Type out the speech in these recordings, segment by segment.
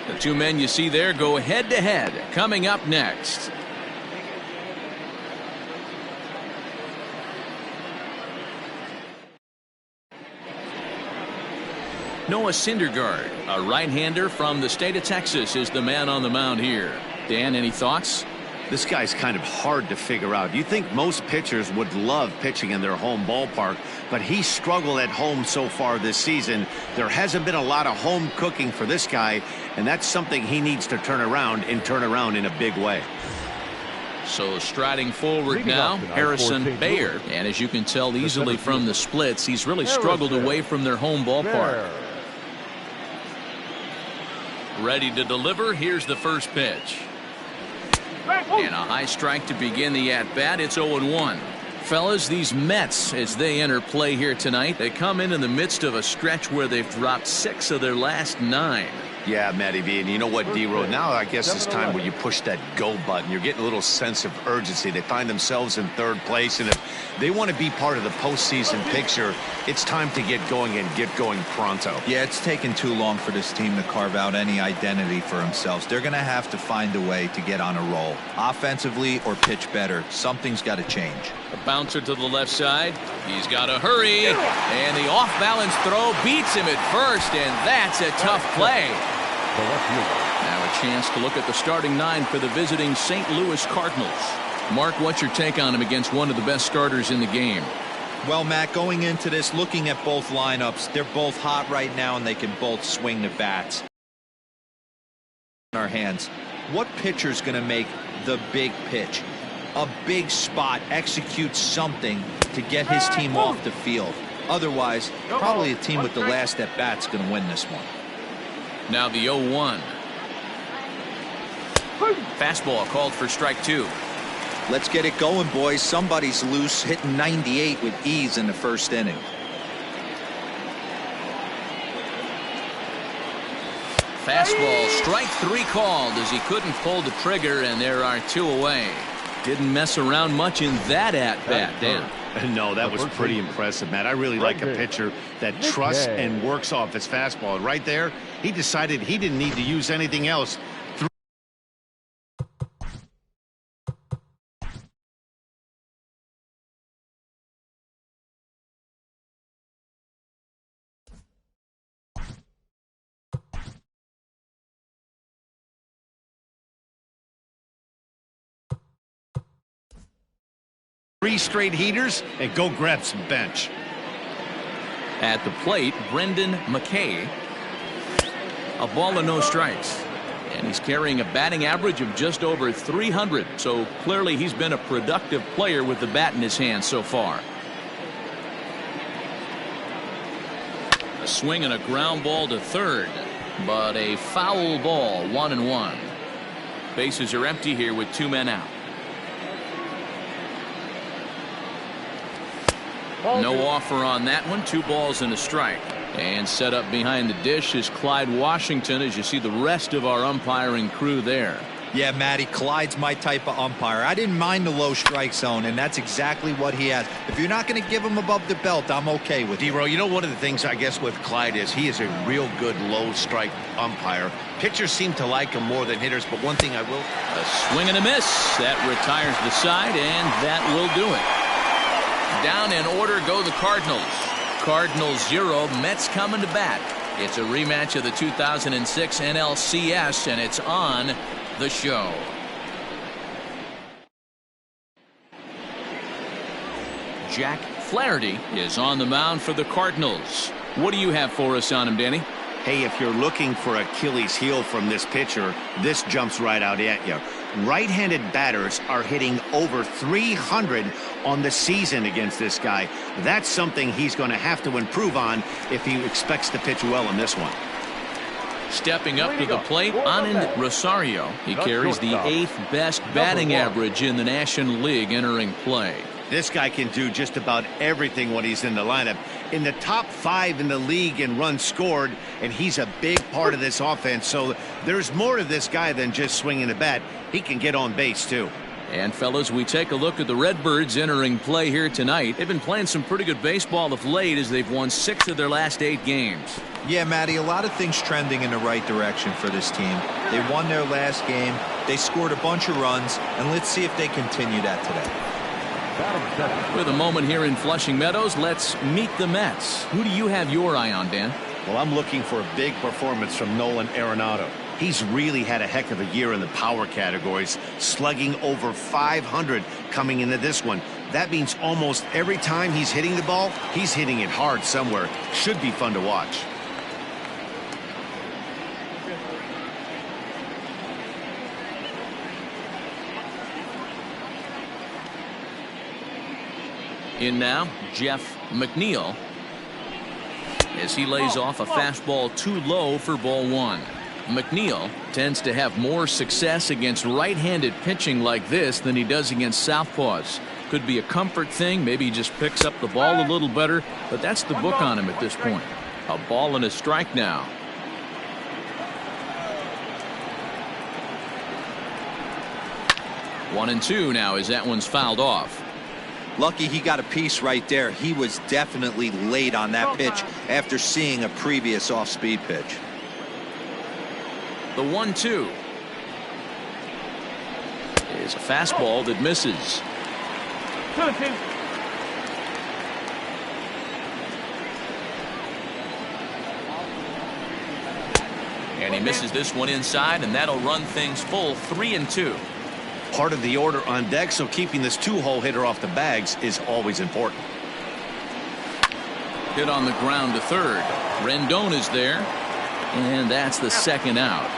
The two men you see there go head-to-head. Coming up next. Noah Syndergaard, a right-hander from the state of Texas, is the man on the mound here. Dan, any thoughts? This guy's kind of hard to figure out. You think most pitchers would love pitching in their home ballpark, but he struggled at home so far this season. There hasn't been a lot of home cooking for this guy, and that's something he needs to turn around in a big way. So striding forward now, Harrison Bayer. And as you can tell easily from the splits, he's really struggled away from their home ballpark. Ready to deliver. Here's the first pitch. And a high strike to begin the at-bat. It's 0-1. Fellas, these Mets, as they enter play here tonight, they come in the midst of a stretch where they've dropped 6 of their last 9. Yeah, Matty V, and you know what, D-Road, now I guess it's time where you push that go button. You're getting a little sense of urgency. They find themselves in 3rd place, and if they want to be part of the postseason picture, it's time to get going and get going pronto. Yeah, it's taken too long for this team to carve out any identity for themselves. They're going to have to find a way to get on a roll, offensively or pitch better. Something's got to change. A bouncer to the left side. He's got to hurry, and the off-balance throw beats him at first, and that's a tough play. Now a chance to look at the starting 9 for the visiting St. Louis Cardinals. Mark, what's your take on him against one of the best starters in the game? Well, Matt, going into this, looking at both lineups, they're both hot right now, and they can both swing the bats. In our hands, what pitcher's going to make the big pitch? A big spot, execute something to get his team off the field. Otherwise, probably a team with the last at bat's going to win this one. Now the 0-1. Fastball called for strike 2. Let's get it going, boys. Somebody's loose, hitting 98 with ease in the first inning. Fastball, strike 3 called as he couldn't pull the trigger, and there are 2 away. Didn't mess around much in that at-bat, Dan. No, that was pretty impressive, Matt. I really like a pitcher that trusts and works off his fastball. Right there, he decided he didn't need to use anything else. Three straight heaters and go grab some bench. At the plate, Brendan McKay. A ball and no strikes. And he's carrying a batting average of just over 300. So clearly he's been a productive player with the bat in his hand so far. A swing and a ground ball to third. But a foul ball, 1-1. Bases are empty here with 2 men out. No offer on that one. 2 balls and a strike. And set up behind the dish is Clyde Washington, as you see the rest of our umpiring crew there. Yeah, Matty, Clyde's my type of umpire. I didn't mind the low strike zone, and that's exactly what he has. If you're not going to give him above the belt, I'm okay with it. D-Row, you know, one of the things I guess with Clyde is he is a real good low strike umpire. Pitchers seem to like him more than hitters, but one thing I will. A swing and a miss. That retires the side, and that will do it. Down in order go the Cardinals. Cardinals 0, Mets coming to bat. It's a rematch of the 2006 NLCS, and it's on the show. Jack Flaherty is on the mound for the Cardinals. What do you have for us on him, Danny? Hey, if you're looking for Achilles heel from this pitcher, this jumps right out at you. Right-handed batters are hitting over 300 on the season against this guy. That's something he's going to have to improve on if he expects to pitch well in this one. Stepping up to the plate, Anand Rosario. He carries the 8th best batting average in the National League entering play. This guy can do just about everything when he's in the lineup. In the top 5 in the league in runs scored, and he's a big part of this offense. So there's more to this guy than just swinging the bat. He can get on base, too. And, fellas, we take a look at the Redbirds entering play here tonight. They've been playing some pretty good baseball of late as they've won 6 of their last 8 games. Yeah, Matty, a lot of things trending in the right direction for this team. They won their last game, they scored a bunch of runs, and let's see if they continue that today. With a moment here in Flushing Meadows, let's meet the Mets. Who do you have your eye on, Dan? Well, I'm looking for a big performance from Nolan Arenado. He's really had a heck of a year in the power categories, slugging over 500 coming into this one. That means almost every time he's hitting the ball, he's hitting it hard somewhere. Should be fun to watch. In now, Jeff McNeil, as he lays off a fastball too low for ball one. McNeil tends to have more success against right-handed pitching like this than he does against southpaws. Could be a comfort thing. Maybe he just picks up the ball a little better, but that's the book on him at this point. A ball and a strike now. One and two now as that one's fouled off. Lucky he got a piece right there. He was definitely late on that pitch after seeing a previous off-speed pitch. The 1-2 is a fastball that misses. And he misses this one inside, and that'll run things full 3-2. Part of the order on deck, so keeping this two-hole hitter off the bags is always important. Hit on the ground to third. Rendon is there, and that's the second out.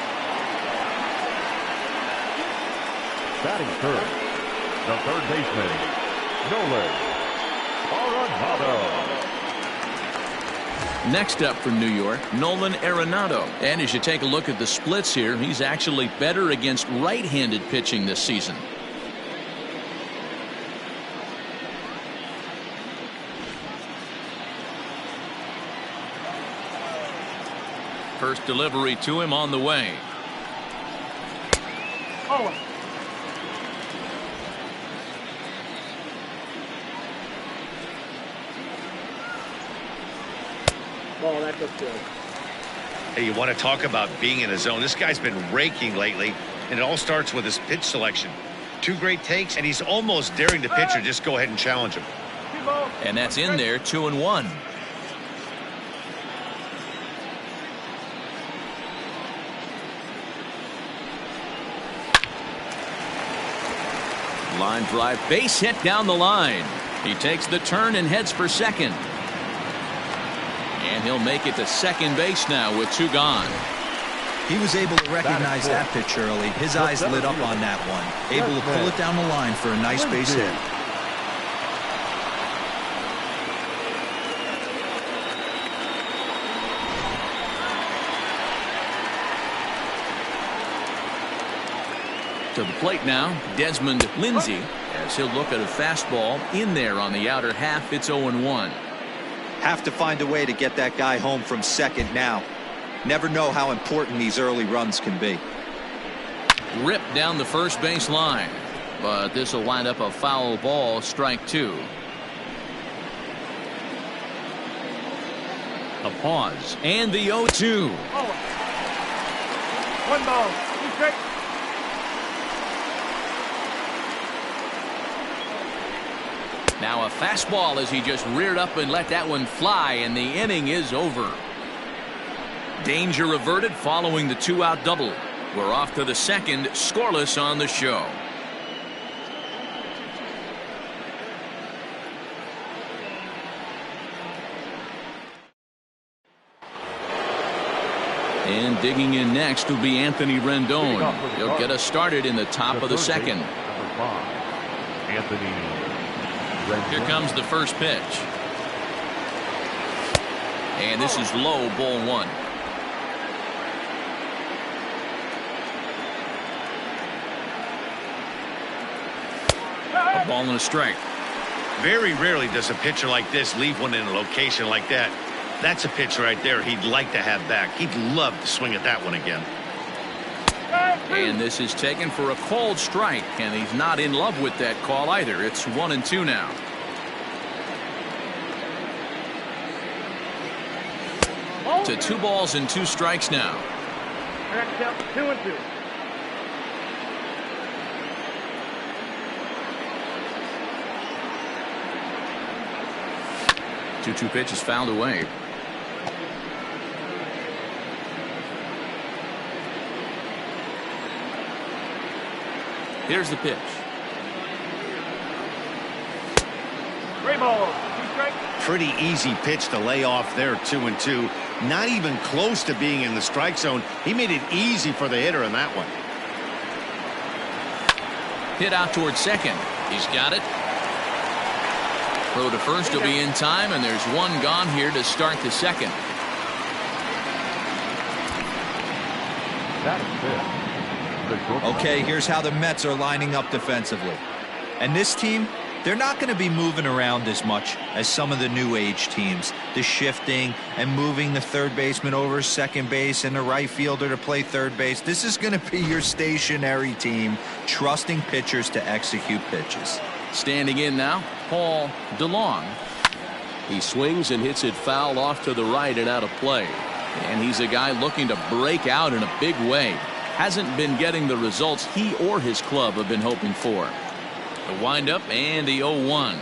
Batting third, the third baseman, Nolan Arenado. Next up for New York, Nolan Arenado. And as you take a look at the splits here, he's actually better against right-handed pitching this season. First delivery to him on the way. Oh. Oh, that looks good. Hey, you want to talk about being in a zone? This guy's been raking lately, and it all starts with his pitch selection. Two great takes, and he's almost daring the pitcher just go ahead and challenge him. And that's in there, 2-1. Line drive, base hit down the line. He takes the turn and heads for second. And he'll make it to second base now with two gone. He was able to recognize that pitch early. His eyes lit up on that one. Able to pull it down the line for a nice base hit. To the plate now, Desmond Lindsay, as he'll look at a fastball in there on the outer half. It's 0-1. Have to find a way to get that guy home from second now. Never know how important these early runs can be. Ripped down the first base line, but this will wind up a foul ball, strike two. A pause and the 0-2. One ball. Two straight. Now a fastball as he just reared up and let that one fly, and the inning is over. Danger averted following the two-out double. We're off to the second, scoreless on the show. And digging in next will be Anthony Rendon. He'll get us started in the top of the second. Anthony. Here comes the first pitch. And this is low, ball one. A ball and a strike. Very rarely does a pitcher like this leave one in a location like that. That's a pitch right there he'd like to have back. He'd love to swing at that one again. And this is taken for a called strike, and he's not in love with that call either. It's 1-2 now. to 2 balls and 2 strikes now. I got to count 2 and 2. 2-2 pitch is fouled away. Here's the pitch. Three balls, 2 strikes. Pretty easy pitch to lay off there, 2-2. Not even close to being in the strike zone. He made it easy for the hitter in that one. Hit out towards second. He's got it. Throw to first will be in time, and there's 1 gone here to start the second. Okay, here's how the Mets are lining up defensively. And this team, they're not going to be moving around as much as some of the new age teams. The shifting and moving the third baseman over second base and the right fielder to play third base. This is going to be your stationary team, trusting pitchers to execute pitches. Standing in now, Paul DeLong. He swings and hits it foul off to the right and out of play. And he's a guy looking to break out in a big way. Hasn't been getting the results he or his club have been hoping for. The windup and the 0-1.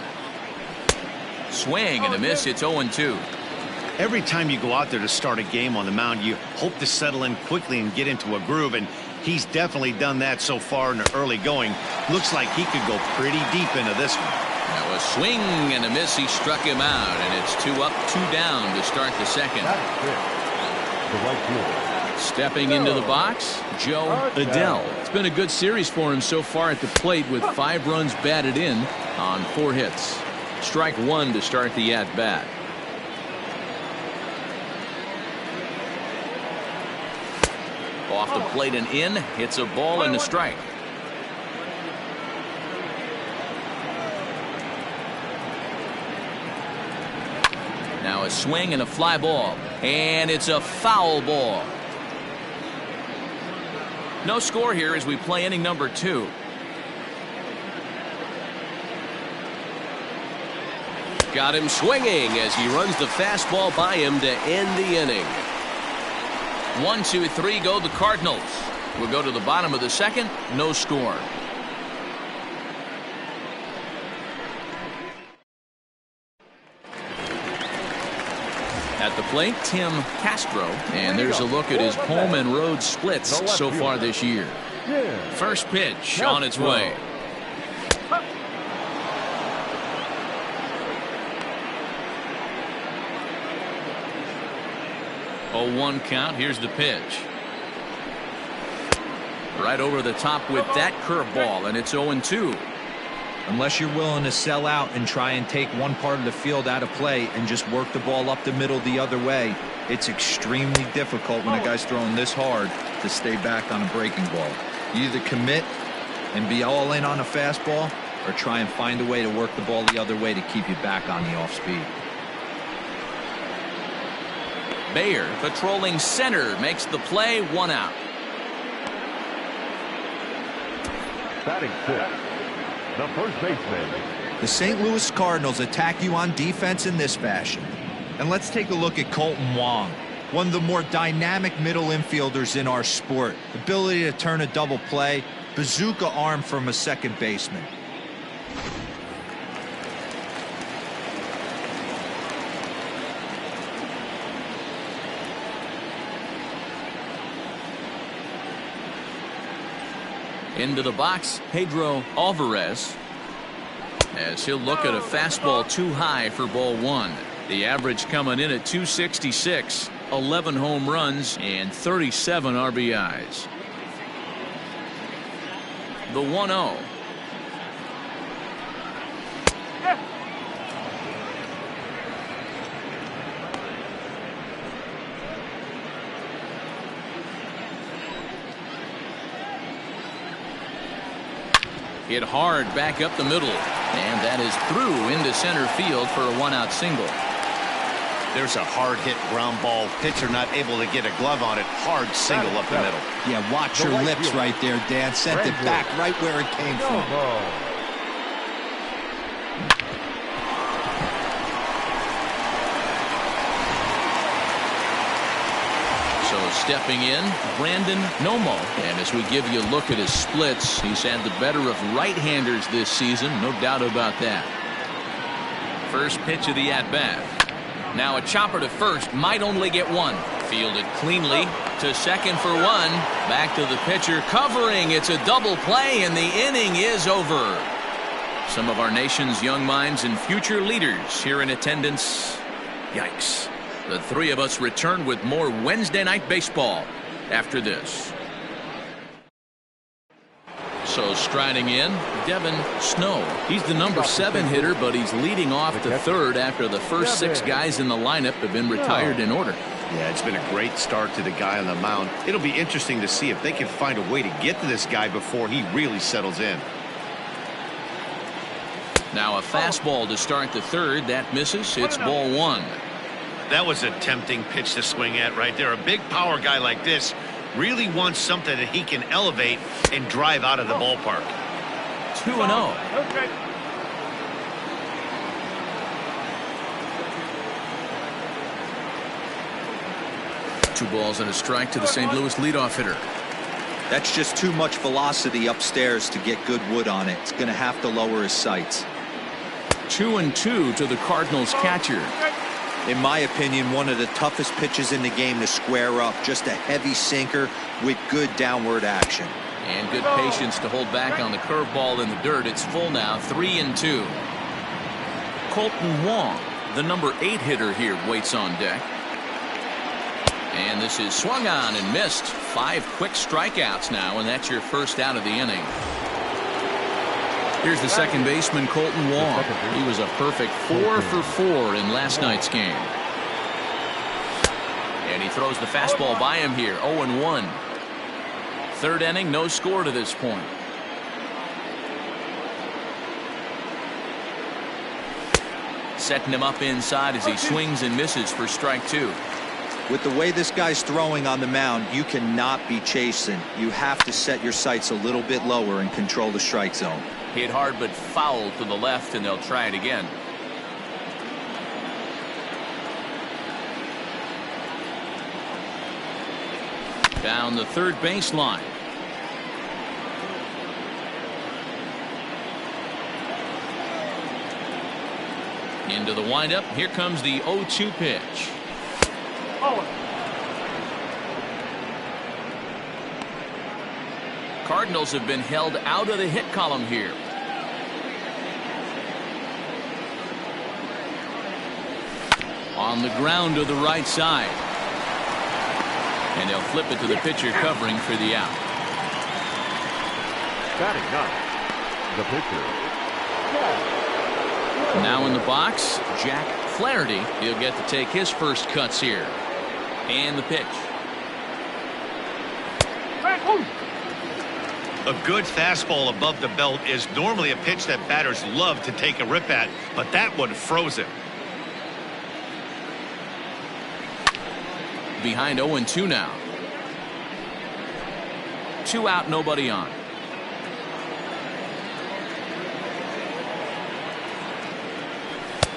Swing and a miss. It's 0-2. Every time you go out there to start a game on the mound, you hope to settle in quickly and get into a groove, and he's definitely done that so far in the early going. Looks like he could go pretty deep into this one. That was swing and a miss. He struck him out, and it's 2 up, 2 down to start the second. The right fielder. Stepping into the box, Joe Adell. It's been a good series for him so far at the plate with 5 runs batted in on 4 hits. Strike 1 to start the at-bat. Off the plate and in, hits a ball and a strike. Now a swing and a fly ball, and it's a foul ball. No score here as we play inning number 2. Got him swinging as he runs the fastball by him to end the inning. 1, 2, 3 go the Cardinals. We'll go to the bottom of the second. No score. At the plate, Tim Castro, and there's a look at his home and road splits so far this year. First pitch on its way. Oh, 1 count. Here's the pitch. Right over the top with that curveball, and it's 0-2. Unless you're willing to sell out and try and take one part of the field out of play and just work the ball up the middle the other way, it's extremely difficult when a guy's throwing this hard to stay back on a breaking ball. You either commit and be all in on a fastball or try and find a way to work the ball the other way to keep you back on the off speed. Bayer patrolling center makes the play. 1 out. Batting 6th, the first baseman. The St. Louis Cardinals attack you on defense in this fashion. And let's take a look at Colton Wong, one of the more dynamic middle infielders in our sport. Ability to turn a double play, bazooka arm from a second baseman. Into the box, Pedro Alvarez, as he'll look at a fastball too high for ball 1. The average coming in at 266, 11 home runs and 37 RBIs. The 1-0. Hit hard back up the middle, and that is through into center field for a 1-out single. There's a hard hit ground ball. Pitcher not able to get a glove on it. Hard single up the middle. Yeah, watch your lips right there, Dan. Sent it back right where it came from. Stepping in, Brandon Nomo. And as we give you a look at his splits, he's had the better of right-handers this season, no doubt about that. First pitch of the at-bat. Now a chopper to first, might only get one. Fielded cleanly to second for one. Back to the pitcher, covering. It's a double play, and the inning is over. Some of our nation's young minds and future leaders here in attendance. Yikes. The three of us return with more Wednesday night baseball after this. So striding in, Devin Snow. He's the number 7 hitter, but he's leading off the third after the first 6 guys in the lineup have been retired in order. Yeah, it's been a great start to the guy on the mound. It'll be interesting to see if they can find a way to get to this guy before he really settles in. Now a fastball to start the third. That misses. It's ball 1. That was a tempting pitch to swing at right there. A big power guy like this really wants something that he can elevate and drive out of the ballpark. 2-0. Okay. Two balls and a strike to the St. Louis leadoff hitter. That's just too much velocity upstairs to get good wood on it. It's going to have to lower his sights. 2-2 to the Cardinals catcher. In my opinion, one of the toughest pitches in the game to square up. Just a heavy sinker with good downward action. And good patience to hold back on the curveball in the dirt. It's full now, 3-2. Colton Wong, the number 8 hitter here, waits on deck. And this is swung on and missed. 5 quick strikeouts now, and that's your first out of the inning. Here's the second baseman, Colton Wong. He was a perfect 4 for 4 in last night's game. And he throws the fastball by him here, 0-1. Third inning, no score to this point. Setting him up inside as he swings and misses for strike 2. With the way this guy's throwing on the mound, you cannot be chasing. You have to set your sights a little bit lower and control the strike zone. Hit hard but foul to the left, and they'll try it again. Down the third baseline. Into the windup. Here comes the 0-2 pitch. Cardinals have been held out of the hit column here. On the ground to the right side. And they'll flip it to the pitcher covering for the out. Batting ninth, the pitcher. Now in the box, Jack Flaherty. He'll get to take his first cuts here. And the pitch. A good fastball above the belt is normally a pitch that batters love to take a rip at, but that one froze it. Behind 0-2 now. 2 out, nobody on.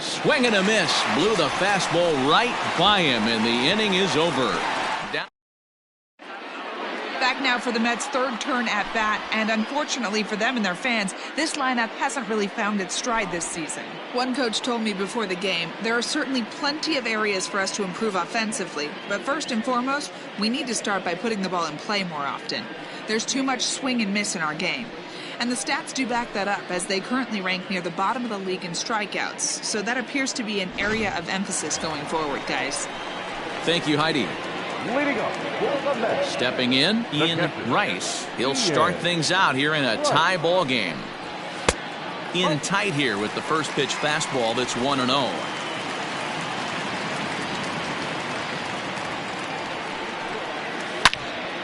Swing and a miss. Blew the fastball right by him, and the inning is over. Back now for the Mets' third turn at bat, and unfortunately for them and their fans, this lineup hasn't really found its stride this season. One coach told me before the game, there are certainly plenty of areas for us to improve offensively, but first and foremost, we need to start by putting the ball in play more often. There's too much swing and miss in our game. And the stats do back that up, as they currently rank near the bottom of the league in strikeouts, so that appears to be an area of emphasis going forward, guys. Thank you, Heidi. Leading up for the Mets. Stepping in, Ian Rice. He'll start things out here in a tie ball game. In tight here with the first pitch fastball that's 1-0.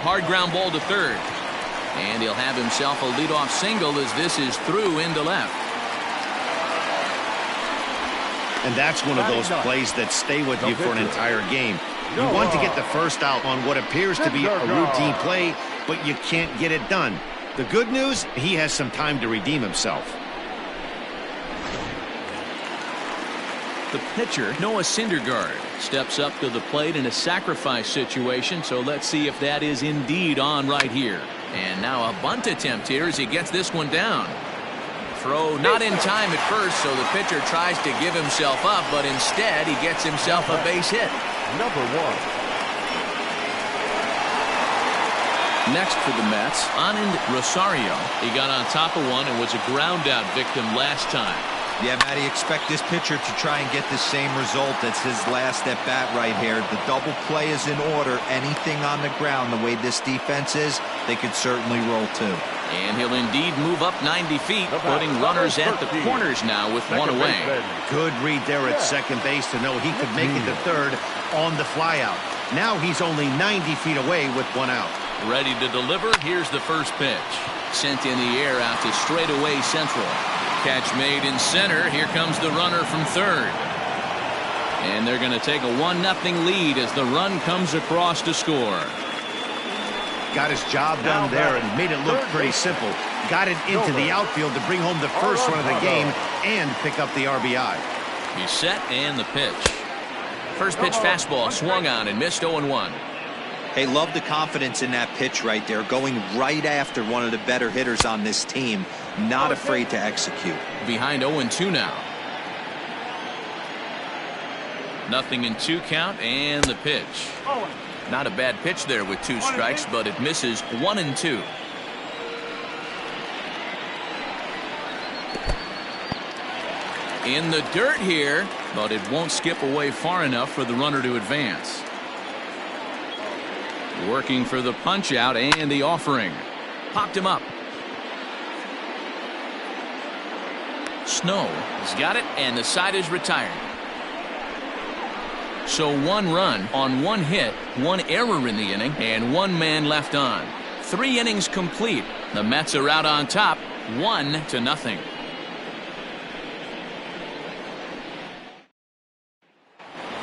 Hard ground ball to third. And he'll have himself a leadoff single as this is through into left. And that's one of those plays that stay with you for an entire game. You want to get the first out on what appears to be a routine play, but you can't get it done. The good news, he has some time to redeem himself. the pitcher, Noah Syndergaard, steps up to the plate in a sacrifice situation, so let's see if that is indeed on right here. And now a bunt attempt here as he gets this one down. Throw not in time at first, so the pitcher tries to give himself up, but instead he gets himself a base hit. Number 1. Next for the Mets, Anand Rosario. He got on top of one and was a ground out victim last time. Yeah, Matty, expect this pitcher to try and get the same result as his last at bat right here. The double play is in order. Anything on the ground, the way this defense is, they could certainly roll too. And he'll indeed move up 90 feet, putting runners at the corners now with one away. Good read there at second base to know he could make it to third on the flyout. Now he's only 90 feet away with one out. Ready to deliver. Here's the first pitch. Sent in the air out to straightaway central. Catch made in center. Here comes the runner from third. And they're going to take a 1-0 lead as the run comes across to score. Got his job done there and made it look pretty simple. Got it into the outfield to bring home the first run of the game and pick up the RBI. He's set and the pitch. First pitch fastball swung on and missed 0-1. Hey, love the confidence in that pitch right there, going right after one of the better hitters on this team, not afraid to execute. Behind 0-2 now. 0-2 count and the pitch. Not a bad pitch there with 2 strikes, but it misses 1-2. In the dirt here, but it won't skip away far enough for the runner to advance. Working for the punch out and the offering. Popped him up. Snow has got it and the side is retired. So 1 run on 1 hit, 1 error in the inning, and 1 man left on. 3 innings complete. The Mets are out on top, 1-0.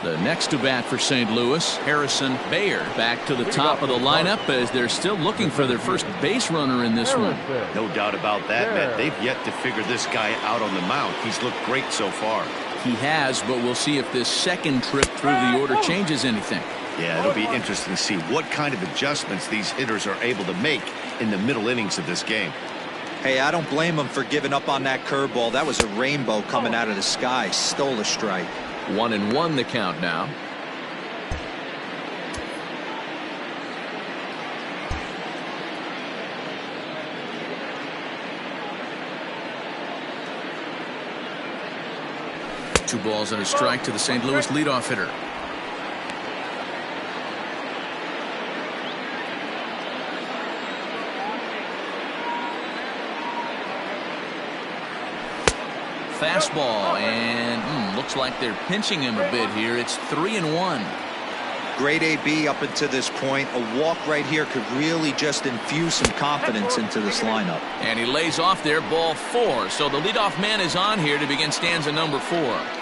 The next to bat for St. Louis, Harrison Bayer, back to the top of the lineup as they're still looking for their first base runner in this one. No doubt about that, Matt. They've yet to figure this guy out on the mound. He's looked great so far. He has, but we'll see if this second trip through the order changes anything. Yeah, it'll be interesting to see what kind of adjustments these hitters are able to make in the middle innings of this game. Hey, I don't blame him for giving up on that curveball. That was a rainbow coming out of the sky. Stole a strike. 1-1 the count now. Two balls and a strike to the St. Louis leadoff hitter. Fastball, and looks like they're pinching him a bit here. It's 3-1. Great AB up until this point. A walk right here could really just infuse some confidence into this lineup. And he lays off there, ball 4. So the leadoff man is on here to begin stanza number 4.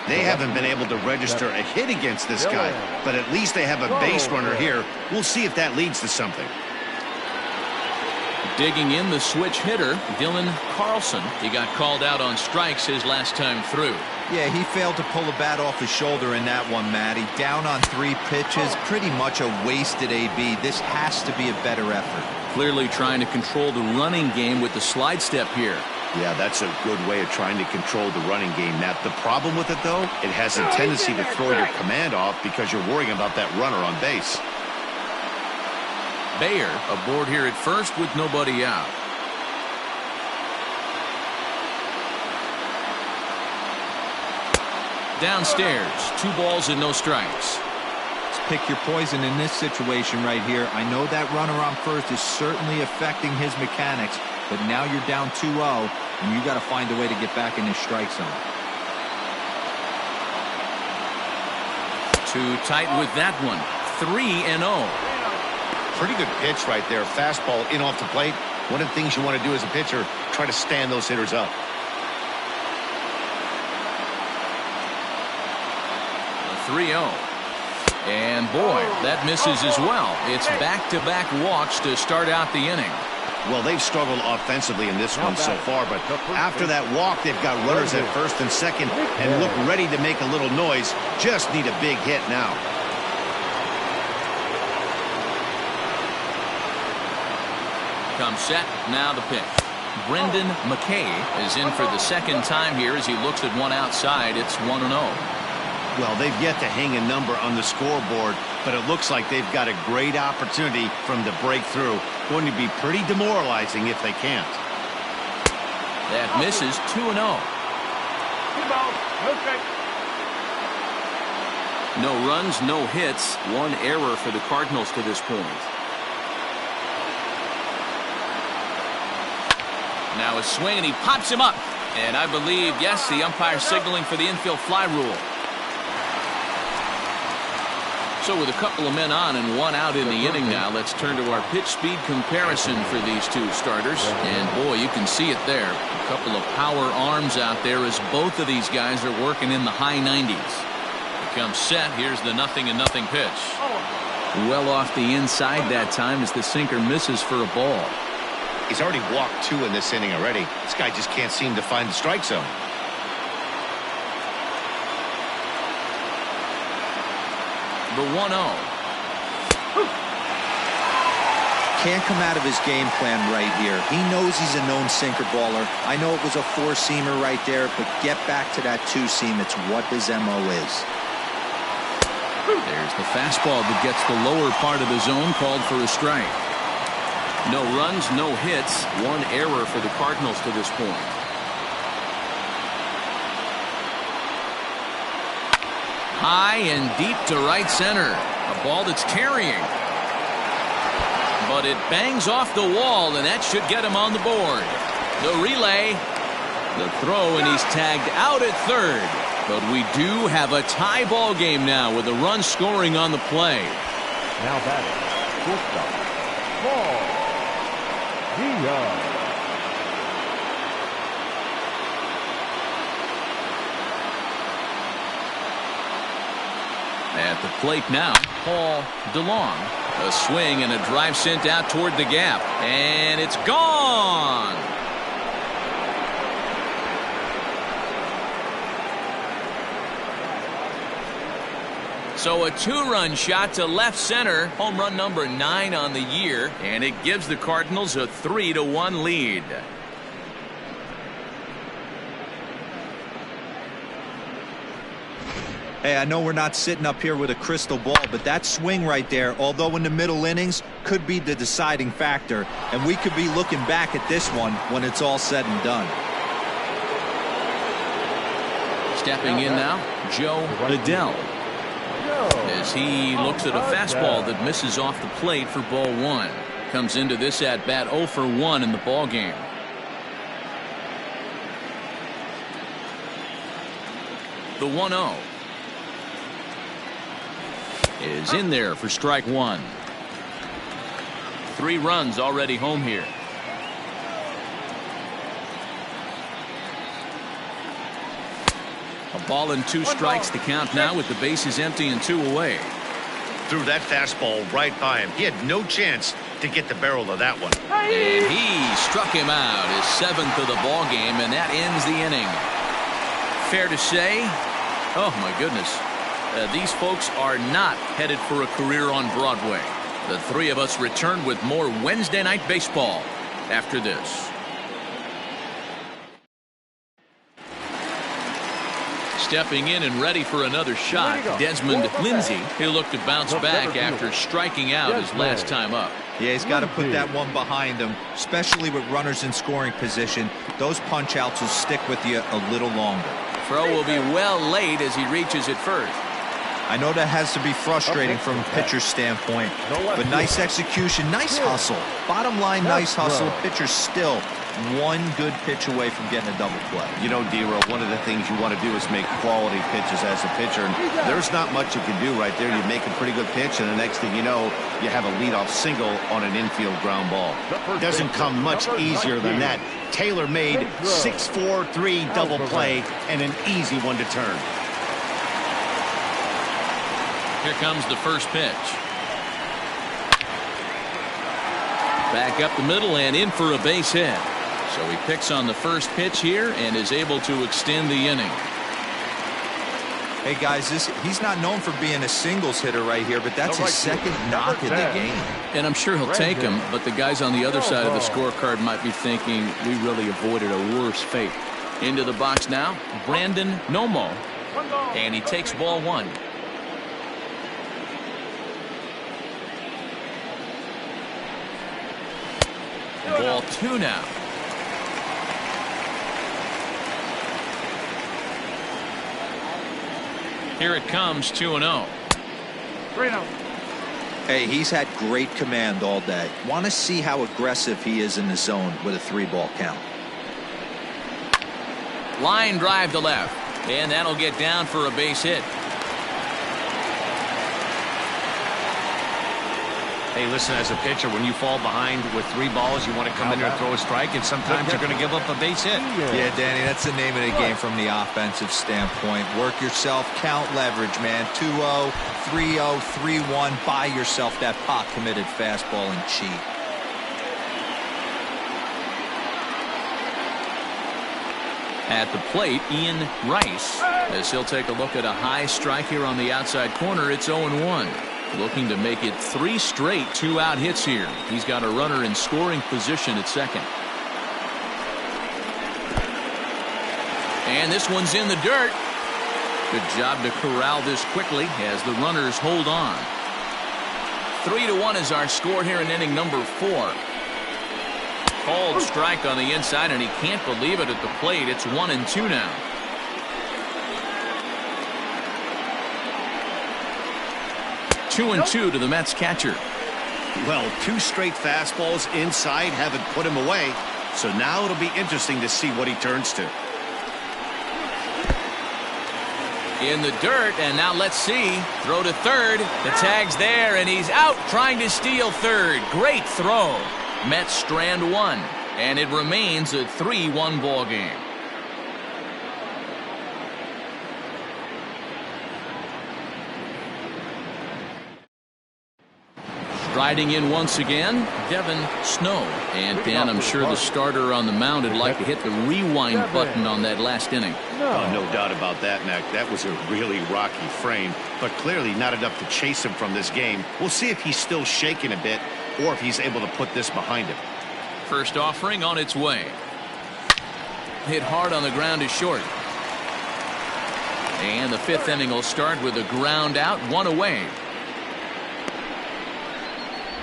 They haven't been able to register a hit against this guy, but at least they have a base runner here. We'll see if that leads to something. Digging in the switch hitter, Dylan Carlson. He got called out on strikes his last time through. Yeah, he failed to pull a bat off his shoulder in that one, Matty. Down on 3 pitches, pretty much a wasted AB. This has to be a better effort. Clearly trying to control the running game with the slide step here. Yeah, that's a good way of trying to control the running game. Now, the problem with it, though, it has a tendency to throw your command off because you're worrying about that runner on base. Bayer aboard here at first with nobody out. Downstairs, 2 balls and no strikes. Let's pick your poison in this situation right here. I know that runner on first is certainly affecting his mechanics, but now you're down 2-0, and you got to find a way to get back in this strike zone. Too tight with that one. 3-0. Pretty good pitch right there. Fastball in off the plate. One of the things you want to do as a pitcher, try to stand those hitters up. 3-0. And boy, that misses as well. It's back-to-back walks to start out the inning. Well, they've struggled offensively in this one so far, but after that walk, they've got runners at first and second and look ready to make a little noise. Just need a big hit now. Comes set, now the pitch. Brendan McKay is in for the second time here as he looks at one outside. It's 1-0. Well, they've yet to hang a number on the scoreboard, but it looks like they've got a great opportunity from the breakthrough. Going to be pretty demoralizing if they can't. That misses. 2-0. No runs, no hits. One error for the Cardinals to this point. Now a swing, and he pops him up. And I believe, yes, the umpire signaling for the infield fly rule. So with a couple of men on and one out in the inning now, let's turn to our pitch speed comparison for these two starters. And boy, you can see it there. A couple of power arms out there as both of these guys are working in the high 90s. He comes set. Here's the 0-0 pitch. Well off the inside that time as the sinker misses for a ball. He's already walked 2 in this inning already. This guy just can't seem to find the strike zone. The 1-0. Can't come out of his game plan right here. He knows he's a known sinker baller. I know it was a 4-seamer right there, but get back to that 2-seam. It's what his MO is. There's the fastball that gets the lower part of the zone, called for a strike. No runs, no hits. One error for the Cardinals to this point. High and deep to right center. A ball that's carrying. But it bangs off the wall, and that should get him on the board. The relay. The throw, and he's tagged out at third. But we do have a tie ball game now with a run scoring on the play. Now batting, shortstop, Paul Diaz. At the plate now, Paul DeLong. A swing and a drive sent out toward the gap. And it's gone. So a 2-run shot to left center. Home run number 9 on the year. And it gives the Cardinals a 3-1 lead. Hey, I know we're not sitting up here with a crystal ball, but that swing right there, although in the middle innings, could be the deciding factor. And we could be looking back at this one when it's all said and done. Stepping in now, Joe Adell. As he looks at a fastball that misses off the plate for ball 1. Comes into this at bat 0 for 1 in the ball game. The 1-0 is in there for strike 1. 3 runs already home here. A ball and 2 strikes to count now with the bases empty and 2 away. Threw that fastball right by him. He had no chance to get the barrel of that one. And he struck him out, his 7th of the ball game, and that ends the inning. Fair to say, oh my goodness, these folks are not headed for a career on Broadway. The 3 of us return with more Wednesday Night Baseball after this. Stepping in and ready for another shot, Desmond Lindsay. He'll look to bounce back after striking out his last time up. Yeah, he's got to put that one behind him, especially with runners in scoring position. Those punch-outs will stick with you a little longer. Throw will be well late as he reaches it first. I know that has to be frustrating from a pitcher's standpoint, but nice execution, nice hustle. Bottom line, nice hustle. Pitcher's still one good pitch away from getting a double play. You know, D-Row, one of the things you want to do is make quality pitches as a pitcher. And there's not much you can do right there. You make a pretty good pitch, and the next thing you know, you have a leadoff single on an infield ground ball. Doesn't come much easier than that. Tailor-made 6-4-3 double play and an easy one to turn. Here comes the first pitch. Back up the middle and in for a base hit. So he picks on the first pitch here and is able to extend the inning. Hey guys, he's not known for being a singles hitter right here, but that's his second knock of the game. And I'm sure he'll take him, but the guys on the other side of the scorecard might be thinking we really avoided a worse fate. Into the box now, Brandon Nomo, and he takes ball one. Ball two now. Here it comes, 2-0. 3-0. Hey, he's had great command all day. Want to see how aggressive he is in the zone with a 3-ball count. Line drive to left, and that'll get down for a base hit. Hey, listen, as a pitcher, when you fall behind with 3 balls, you want to come in there and throw a strike, and sometimes you're going to give up a base hit. Yeah, Danny, that's the name of the game from the offensive standpoint. Work yourself, count leverage, man. 2-0, 3-0, 3-1. Buy yourself that pot-committed fastball and cheat. At the plate, Ian Rice, as he'll take a look at a high strike here on the outside corner. It's 0-1. Looking to make it 3 straight 2-out hits here. He's got a runner in scoring position at second. And this one's in the dirt. Good job to corral this quickly as the runners hold on. 3-1 is our score here in inning number 4. Called strike on the inside, and he can't believe it at the plate. It's 1-2 now. Two and two to the Mets catcher. Well, 2 straight fastballs inside haven't put him away. So now it'll be interesting to see what he turns to. In the dirt, and now let's see. Throw to third. The tag's there, and he's out trying to steal third. Great throw. Mets strand 1, and it remains a 3-1 ball game. Riding in once again, Devin Snow. And Dan, I'm sure the starter on the mound would like to hit the rewind button on that last inning. Oh, no doubt about that, Mac. That was a really rocky frame, but clearly not enough to chase him from this game. We'll see if he's still shaking a bit or if he's able to put this behind him. First offering on its way. Hit hard on the ground is short. And the 5th inning will start with a ground out, 1 away.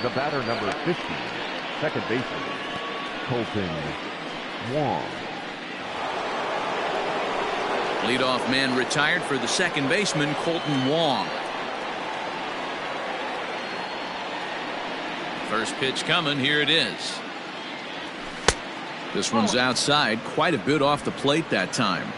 The batter, number 50, second baseman, Colton Wong. Leadoff man retired for the second baseman, Colton Wong. First pitch coming. Here it is. This one's outside, quite a bit off the plate that time.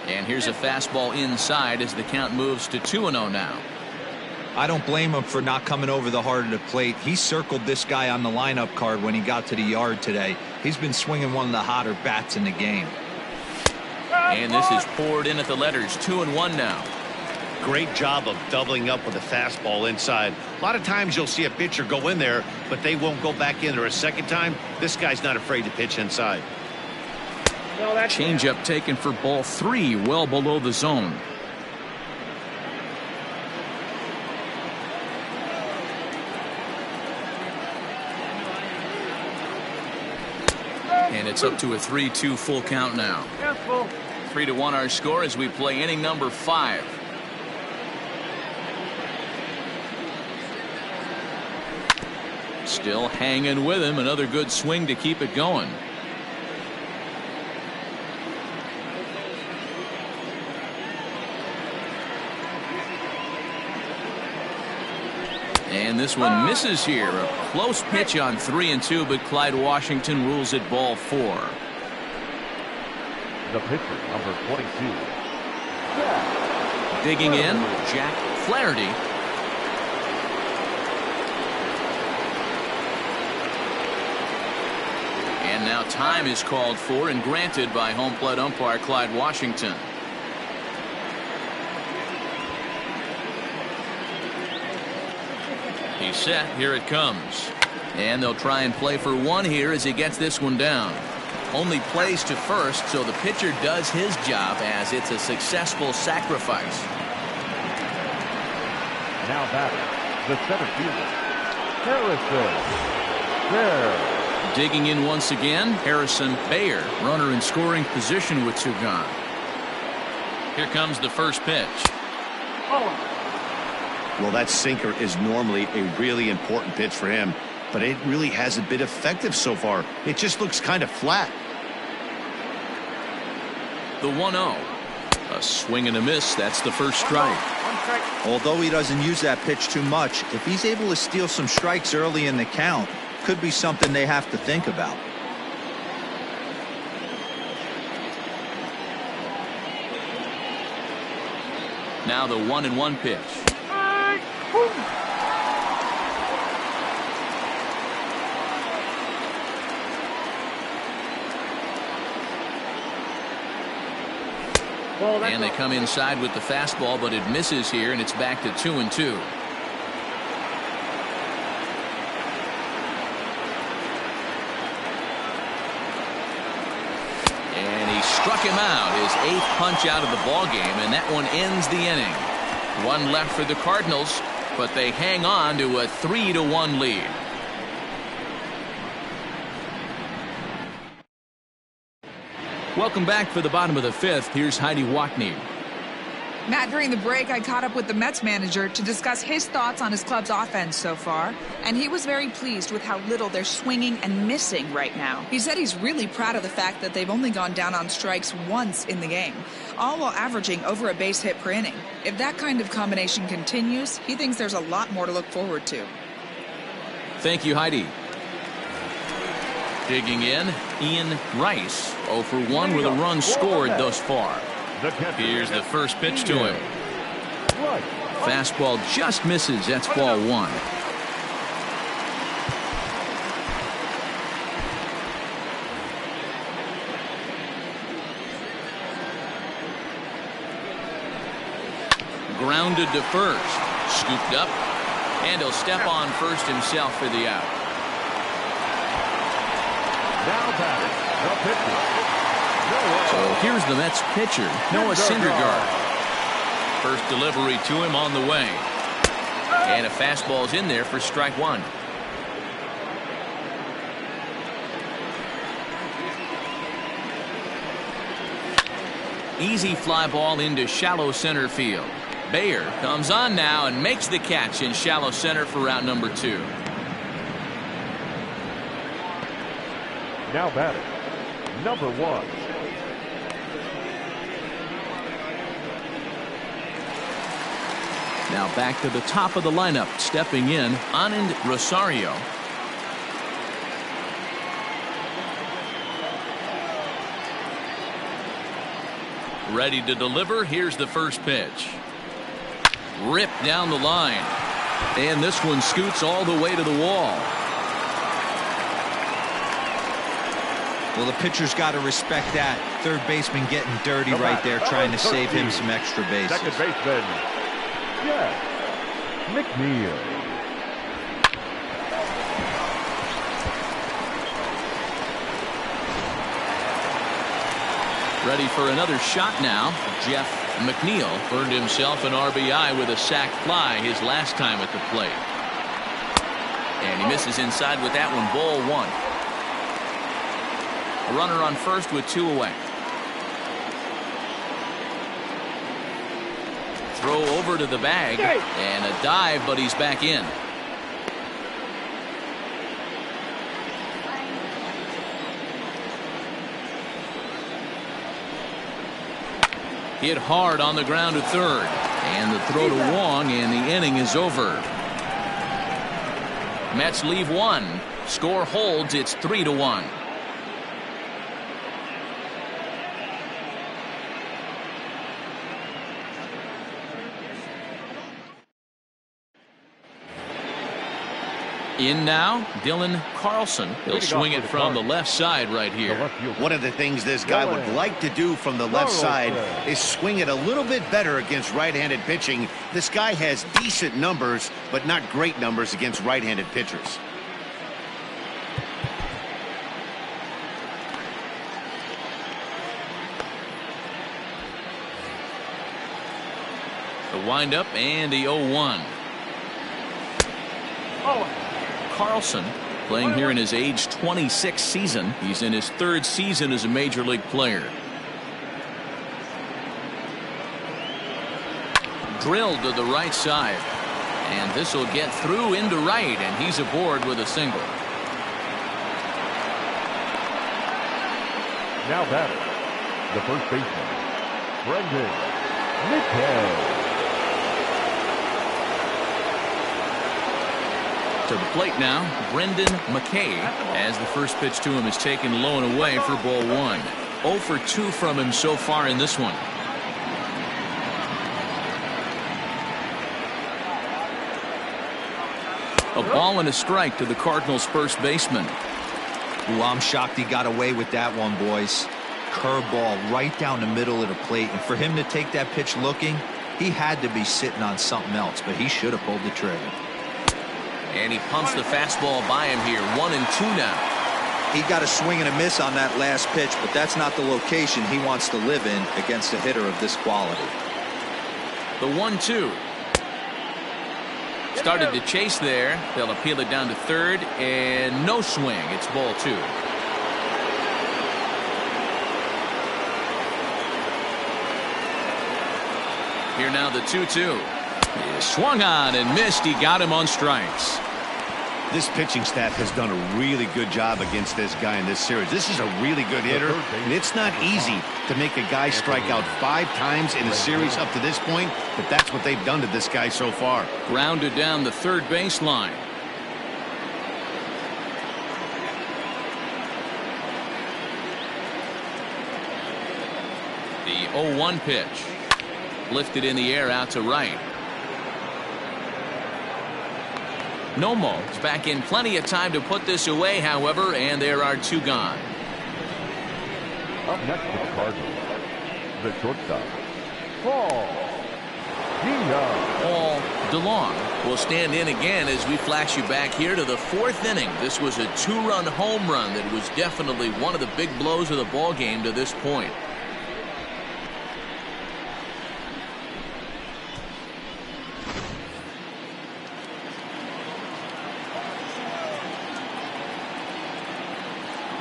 And here's a fastball inside as the count moves to 2-0 now. I don't blame him for not coming over the heart of the plate. He circled this guy on the lineup card when he got to the yard today. He's been swinging one of the hotter bats in the game. And this is poured in at the letters. 2-1 now. Great job of doubling up with a fastball inside. A lot of times you'll see a pitcher go in there, but they won't go back in there a second time. This guy's not afraid to pitch inside. Changeup taken for ball 3, well below the zone. And it's up to a 3-2 full count now. 3-1 our score as we play inning number 5. Still hanging with him. Another good swing to keep it going. And this one misses here. A close pitch on 3-2, but Clyde Washington rules it ball 4. The pitcher, number 22. Digging in, Jack Flaherty. And now time is called for and granted by home plate umpire Clyde Washington. He's set. Here it comes. And they'll try and play for one here as he gets this one down. Only plays to first, so the pitcher does his job as it's a successful sacrifice. Now batter, the center fielder, Harrison Baer. Digging in once again, Harrison Baer, runner in scoring position with two gone. Here comes the first pitch. Well, that sinker is normally a really important pitch for him, but it really hasn't been effective so far. It just looks kind of flat. The 1-0. A swing and a miss. That's the first strike. Although he doesn't use that pitch too much, if he's able to steal some strikes early in the count, could be something they have to think about. Now the 1-1 pitch. And they come inside with the fastball, but it misses here, and it's back to 2-2. And he struck him out, his 8th punch out of the ball game, and that one ends the inning. One left for the Cardinals, but they hang on to a 3-1 lead. Welcome back for the bottom of the 5th. Here's Heidi Wackney. Matt, during the break, I caught up with the Mets manager to discuss his thoughts on his club's offense so far, and he was very pleased with how little they're swinging and missing right now. He said he's really proud of the fact that they've only gone down on strikes once in the game, all while averaging over a base hit per inning. If that kind of combination continues, he thinks there's a lot more to look forward to. Thank you, Heidi. Digging in, Ian Rice, 0 for 1 with a run scored thus far. Here's the first pitch to him. Fastball just misses. That's ball 1. Grounded to first. Scooped up. And he'll step on first himself for the out. Now batting, the pitcher. So here's the Mets pitcher, Noah Syndergaard. First delivery to him on the way. And a fastball's in there for strike 1. Easy fly ball into shallow center field. Baer comes on now and makes the catch in shallow center for route number 2. Now batting, number 1. Now back to the top of the lineup, stepping in, Anand Rosario. Ready to deliver. Here's the first pitch. Ripped down the line. And this one scoots all the way to the wall. Well, the pitcher's got to respect that. Third baseman getting dirty right there, trying to save him some extra bases. Second baseman, Jeff McNeil. Ready for another shot now. Jeff McNeil earned himself an RBI with a sac fly his last time at the plate. And he misses inside with that one. Ball 1. A runner on first with 2 away. Throw over to the bag and a dive, but he's back in. Hit hard on the ground to third, and the throw to Wong, and the inning is over. Mets leave 1. Score holds. It's 3-1. In now, Dylan Carlson. He'll swing it from the left side right here. One of the things this guy would like to do from the left side is swing it a little bit better against right-handed pitching. This guy has decent numbers, but not great numbers against right-handed pitchers. The windup and the 0-1. Carlson playing here in his age 26 season. He's in his 3rd season as a major league player. Drilled to the right side. And this will get through into right, and he's aboard with a single. Now batter, the first baseman, Brendan McKay. To the plate now, Brendan McKay, as the first pitch to him is taken low and away for ball 1. 0 for 2 from him so far in this one. A ball and a strike to the Cardinals' first baseman. Ooh, I'm shocked he got away with that one, boys. Curveball right down the middle of the plate, and for him to take that pitch looking, he had to be sitting on something else, but he should have pulled the trigger. And he pumps the fastball by him here. 1-2 now. He got a swing and a miss on that last pitch, but that's not the location he wants to live in against a hitter of this quality. The 1-2. Started to chase there. They'll appeal it down to third, and no swing. It's ball 2. Here now the 2-2. He swung on and missed. He got him on strikes. This pitching staff has done a really good job against this guy in this series. This is a really good hitter, and it's not easy to make a guy strike out 5 times in a series up to this point, but that's what they've done to this guy so far. Grounded down the third baseline. The 0-1 pitch. Lifted in the air out to right. Nomo is back in plenty of time to put this away, however, and there are 2 gone. Up next for the Cardinals, the shortstop, Paul DeLong will stand in again as we flash you back here to the 4th inning. This was a 2-run home run that was definitely one of the big blows of the ball game to this point.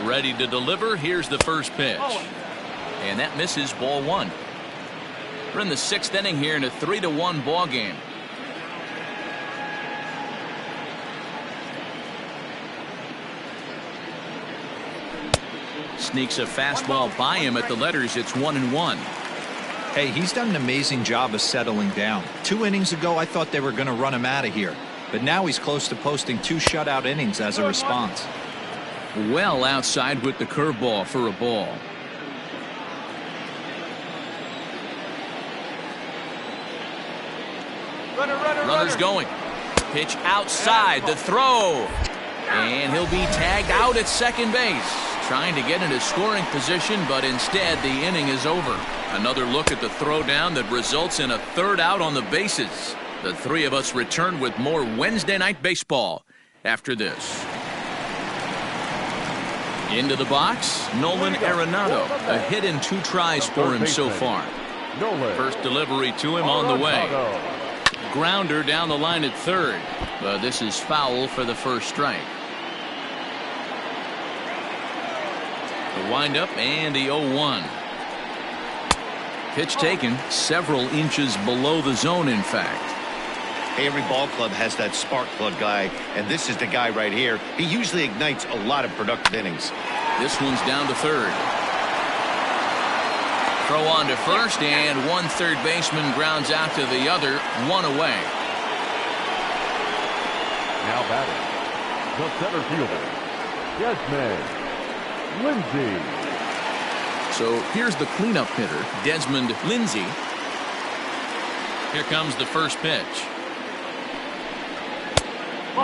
Ready to deliver. Here's the first pitch. And that misses, ball 1. We're in the 6th inning here in a 3-1 ball game. Sneaks a fastball by him at the letters. It's 1-1. Hey, he's done an amazing job of settling down. 2 innings ago, I thought they were going to run him out of here. But now he's close to posting 2 shutout innings as a response. Well outside with the curveball for a ball. Runners going. Pitch outside. The throw. And he'll be tagged out at second base. Trying to get into scoring position, but instead the inning is over. Another look at the throwdown that results in a 3rd out on the bases. The 3 of us return with more Wednesday Night Baseball after this. Into the box, Nolan Arenado. A hit in 2 tries for him so far. First delivery to him on the way. Grounder down the line at third. But this is foul for the first strike. The windup and the 0-1. Pitch taken several inches below the zone, in fact. Every ball club has that spark plug guy, and this is the guy right here. He usually ignites a lot of productive innings. This one's down to third. Throw on to first, and 1 third baseman grounds out to the other, 1 away. Now batting, the center fielder, Desmond Lindsey. So here's the cleanup hitter, Desmond Lindsey. Here comes the first pitch.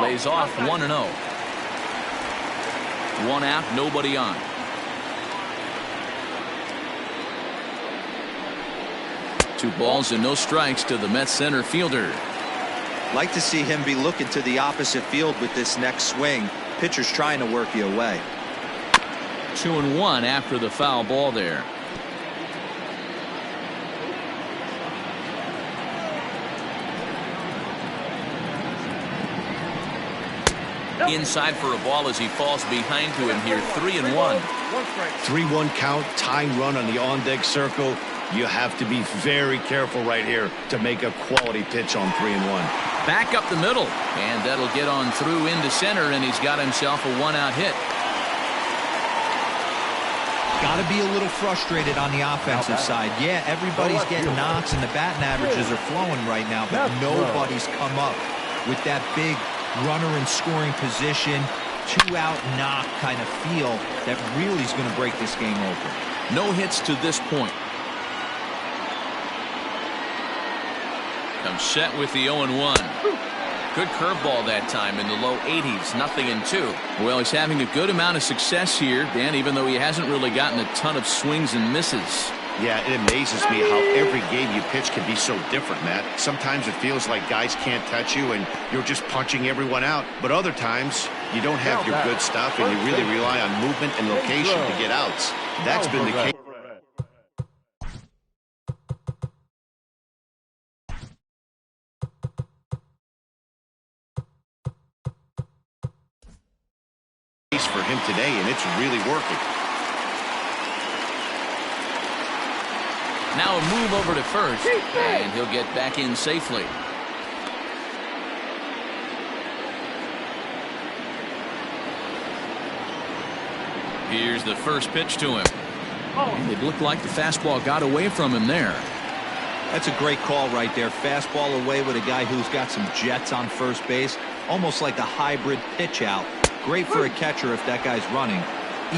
Lays off 1-0. One out, nobody on. Two balls and no strikes to the Mets center fielder. Like to see him be looking to the opposite field with this next swing. Pitcher's trying to work you away. 2-1 after the foul ball there. Inside for a ball as he falls behind to him here. 3-1. 3-1 count, tying run on the on-deck circle. You have to be very careful right here to make a quality pitch on 3-1. Back up the middle, and that'll get on through into center, and he's got himself a one-out hit. Got to be a little frustrated on the offensive side. Yeah, everybody's getting knocks and the batting averages are flowing right now, but nobody's come up with that big runner in scoring position, two-out knock kind of feel that really is going to break this game open. No hits to this point. Comes set with the 0-1. Good curveball that time in the low 80s. 0-2. Well, he's having a good amount of success here, Dan, even though he hasn't really gotten a ton of swings and misses. Yeah, it amazes me how every game you pitch can be so different, Matt. Sometimes it feels like guys can't touch you and you're just punching everyone out. But other times you don't have your good stuff and you really rely on movement and location to get outs. That's been the case. For him today, and it's really working. Now a move over to first, and he'll get back in safely. Here's the first pitch to him. And it looked like the fastball got away from him there. That's a great call right there. Fastball away with a guy who's got some jets on first base, almost like a hybrid pitch out. Great for a catcher if that guy's running.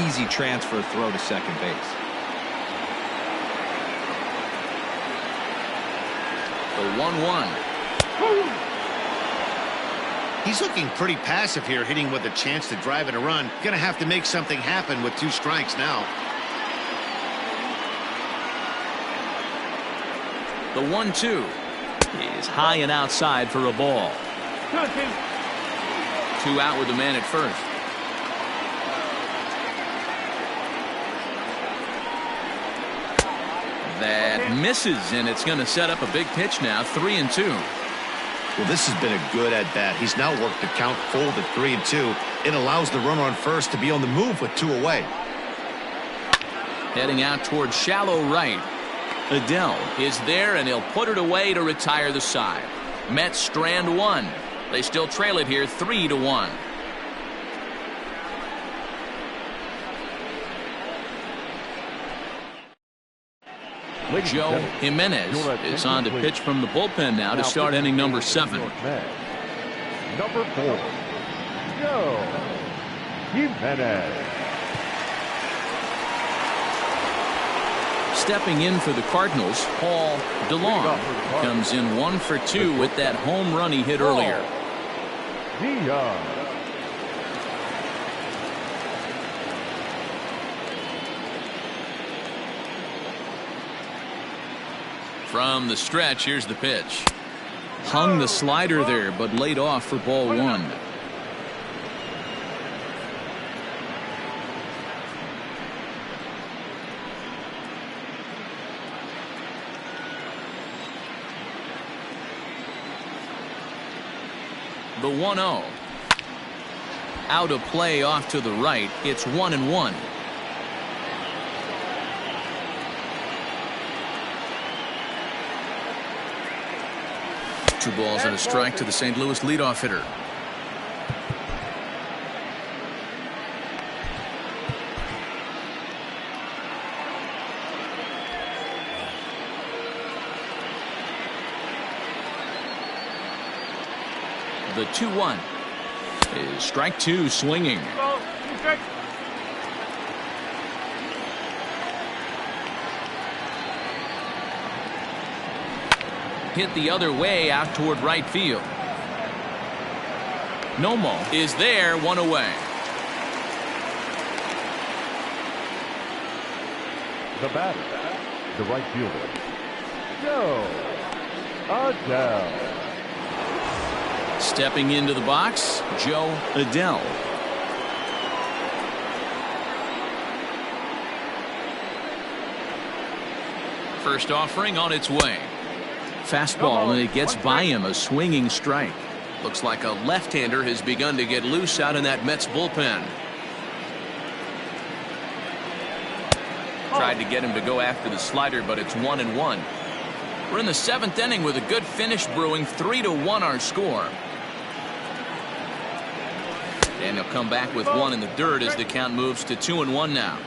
Easy transfer throw to second base. The 1-1. He's looking pretty passive here, hitting with a chance to drive in a run. Gonna have to make something happen with 2 strikes now. The 1-2 is high and outside for a ball. 2 out with the man at first. That misses, and it's going to set up a big pitch now. 3-2. Well, this has been a good at-bat. He's now worked the count full to 3-2. It allows the runner on first to be on the move with 2 away. Heading out towards shallow right. Adele is there, and he'll put it away to retire the side. Mets strand 1. They still trail it here 3-1. Joe Jimenez is on to pitch from the bullpen now to start inning number 7. Number 4, Joe Jimenez. Stepping in for the Cardinals, Paul DeLong comes in 1 for 2 with that home run he hit earlier. From the stretch, here's the pitch. Hung the slider there, but laid off for ball 1. The 1-0. Out of play off to the right. It's 1-1. Two balls and a strike to the St. Louis leadoff hitter. The 2-1 is strike 2 swinging. Hit the other way out toward right field. Nomo is there, one away. The batter, the right fielder, Joe Adele. Stepping into the box, Joe Adele. First offering on its way. Fastball, and it gets by him, a swinging strike. Looks like a left-hander has begun to get loose out in that Mets bullpen. Tried to get him to go after the slider, but it's 1-1. We're in the 7th inning with a good finish brewing. 3-1 our score. And he'll come back with one in the dirt as the count moves to 2-1 now.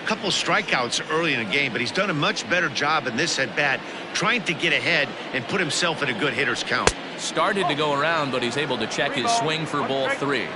Couple strikeouts early in the game, but he's done a much better job in this at bat trying to get ahead and put himself in a good hitter's count. Started to go around, but he's able to check his swing for ball 3.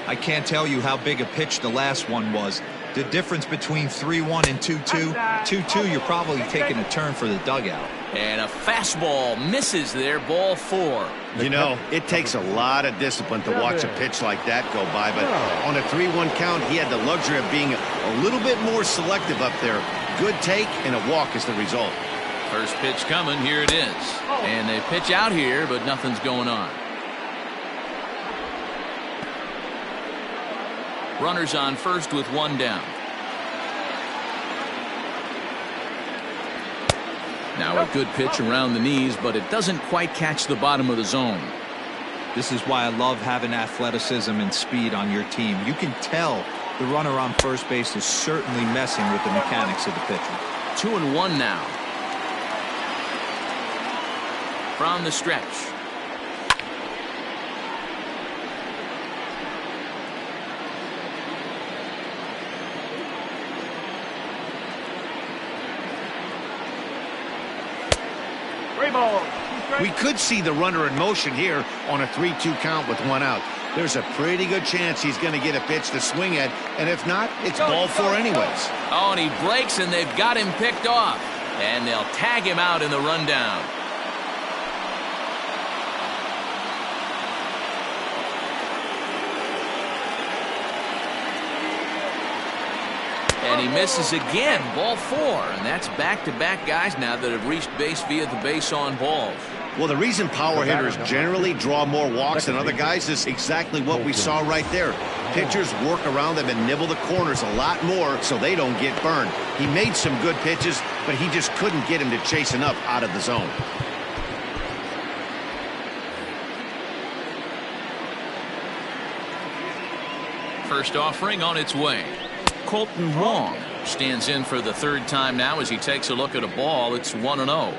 I can't tell you how big a pitch the last one was. The difference between 3-1 and 2-2. 2-2, you're probably taking a turn for the dugout. And a fastball misses there, ball 4. You know, it takes a lot of discipline to watch a pitch like that go by, but on a 3-1 count, he had the luxury of being a little bit more selective up there. Good take and a walk is the result. First pitch coming, here it is. And they pitch out here, but nothing's going on. Runners on first with one down. Now a good pitch around the knees, but it doesn't quite catch the bottom of the zone. This is why I love having athleticism and speed on your team. You can tell the runner on first base is certainly messing with the mechanics of the pitcher. 2-1 now. From the stretch. We could see the runner in motion here on a 3-2 count with one out. There's a pretty good chance he's going to get a pitch to swing at, and if not, it's ball 4 anyways. Oh, and he breaks, and they've got him picked off. And they'll tag him out in the rundown. And he misses again, ball 4. And that's back-to-back guys now that have reached base via the base on balls. Well, the reason power hitters generally draw more walks than other guys is exactly what we saw right there. Pitchers work around them and nibble the corners a lot more so they don't get burned. He made some good pitches, but he just couldn't get him to chase enough out of the zone. First offering on its way. Colton Wong stands in for the 3rd time now as he takes a look at a ball. It's 1-0.